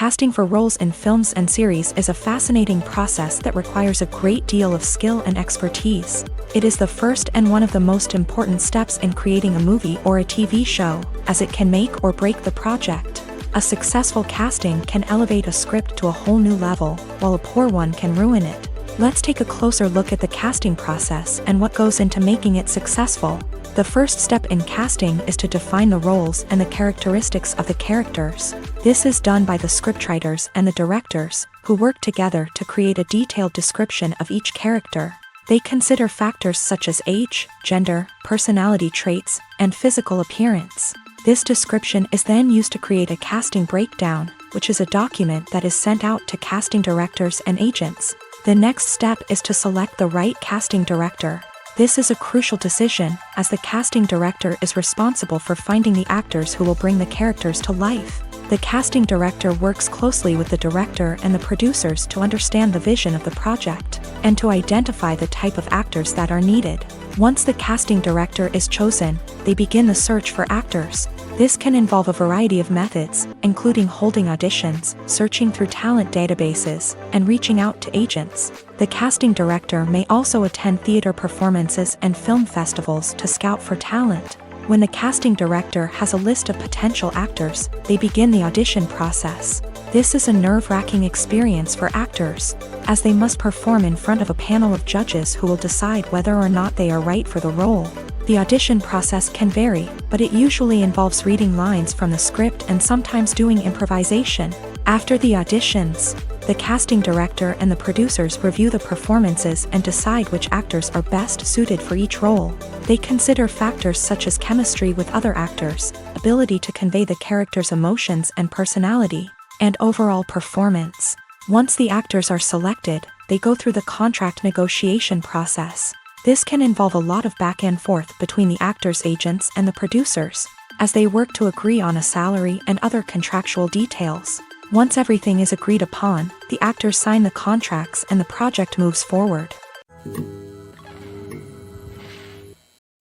Casting for roles in films and series is a fascinating process that requires a great deal of skill and expertise. It is the first and one of the most important steps in creating a movie or a TV show, as it can make or break the project. A successful casting can elevate a script to a whole new level, while a poor one can ruin it. Let's take a closer look at the casting process and what goes into making it successful. The first step in casting is to define the roles and the characteristics of the characters. This is done by the scriptwriters and the directors, who work together to create a detailed description of each character. They consider factors such as age, gender, personality traits, and physical appearance. This description is then used to create a casting breakdown, which is a document that is sent out to casting directors and agents. The next step is to select the right casting director. This is a crucial decision, as the casting director is responsible for finding the actors who will bring the characters to life. The casting director works closely with the director and the producers to understand the vision of the project, and to identify the type of actors that are needed. Once the casting director is chosen, they begin the search for actors. This can involve a variety of methods, including holding auditions, searching through talent databases, and reaching out to agents. The casting director may also attend theater performances and film festivals to scout for talent. When the casting director has a list of potential actors, they begin the audition process. This is a nerve-wracking experience for actors, as they must perform in front of a panel of judges who will decide whether or not they are right for the role. The audition process can vary, but it usually involves reading lines from the script and sometimes doing improvisation. After the auditions, the casting director and the producers review the performances and decide which actors are best suited for each role. They consider factors such as chemistry with other actors, ability to convey the character's emotions and personality, and overall performance. Once the actors are selected, they go through the contract negotiation process. This can involve a lot of back and forth between the actors' agents and the producers, as they work to agree on a salary and other contractual details. Once everything is agreed upon, the actors sign the contracts and the project moves forward.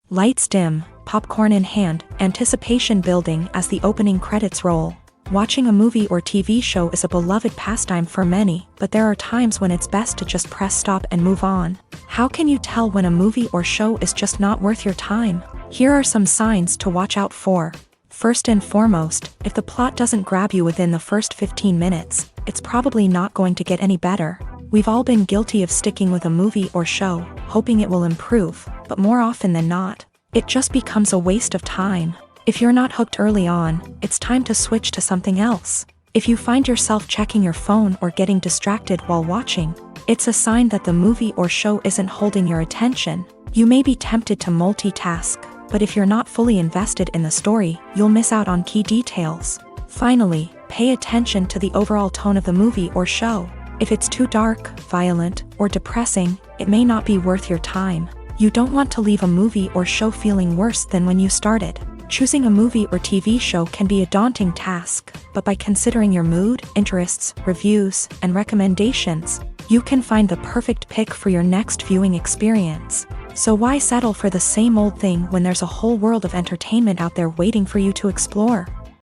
Lights dim, popcorn in hand, anticipation building as the opening credits roll. Watching a movie or TV show is a beloved pastime for many, but there are times when it's best to just press stop and move on. How can you tell when a movie or show is just not worth your time? Here are some signs to watch out for. First and foremost, if the plot doesn't grab you within the first 15 minutes, it's probably not going to get any better. We've all been guilty of sticking with a movie or show, hoping it will improve, but more often than not, it just becomes a waste of time. If you're not hooked early on, it's time to switch to something else. If you find yourself checking your phone or getting distracted while watching, it's a sign that the movie or show isn't holding your attention. You may be tempted to multitask, but if you're not fully invested in the story, you'll miss out on key details. Finally, pay attention to the overall tone of the movie or show. If it's too dark, violent, or depressing, it may not be worth your time. You don't want to leave a movie or show feeling worse than when you started. Choosing a movie or TV show can be a daunting task, but by considering your mood, interests, reviews, and recommendations, you can find the perfect pick for your next viewing experience. So why settle for the same old thing when there's a whole world of entertainment out there waiting for you to explore?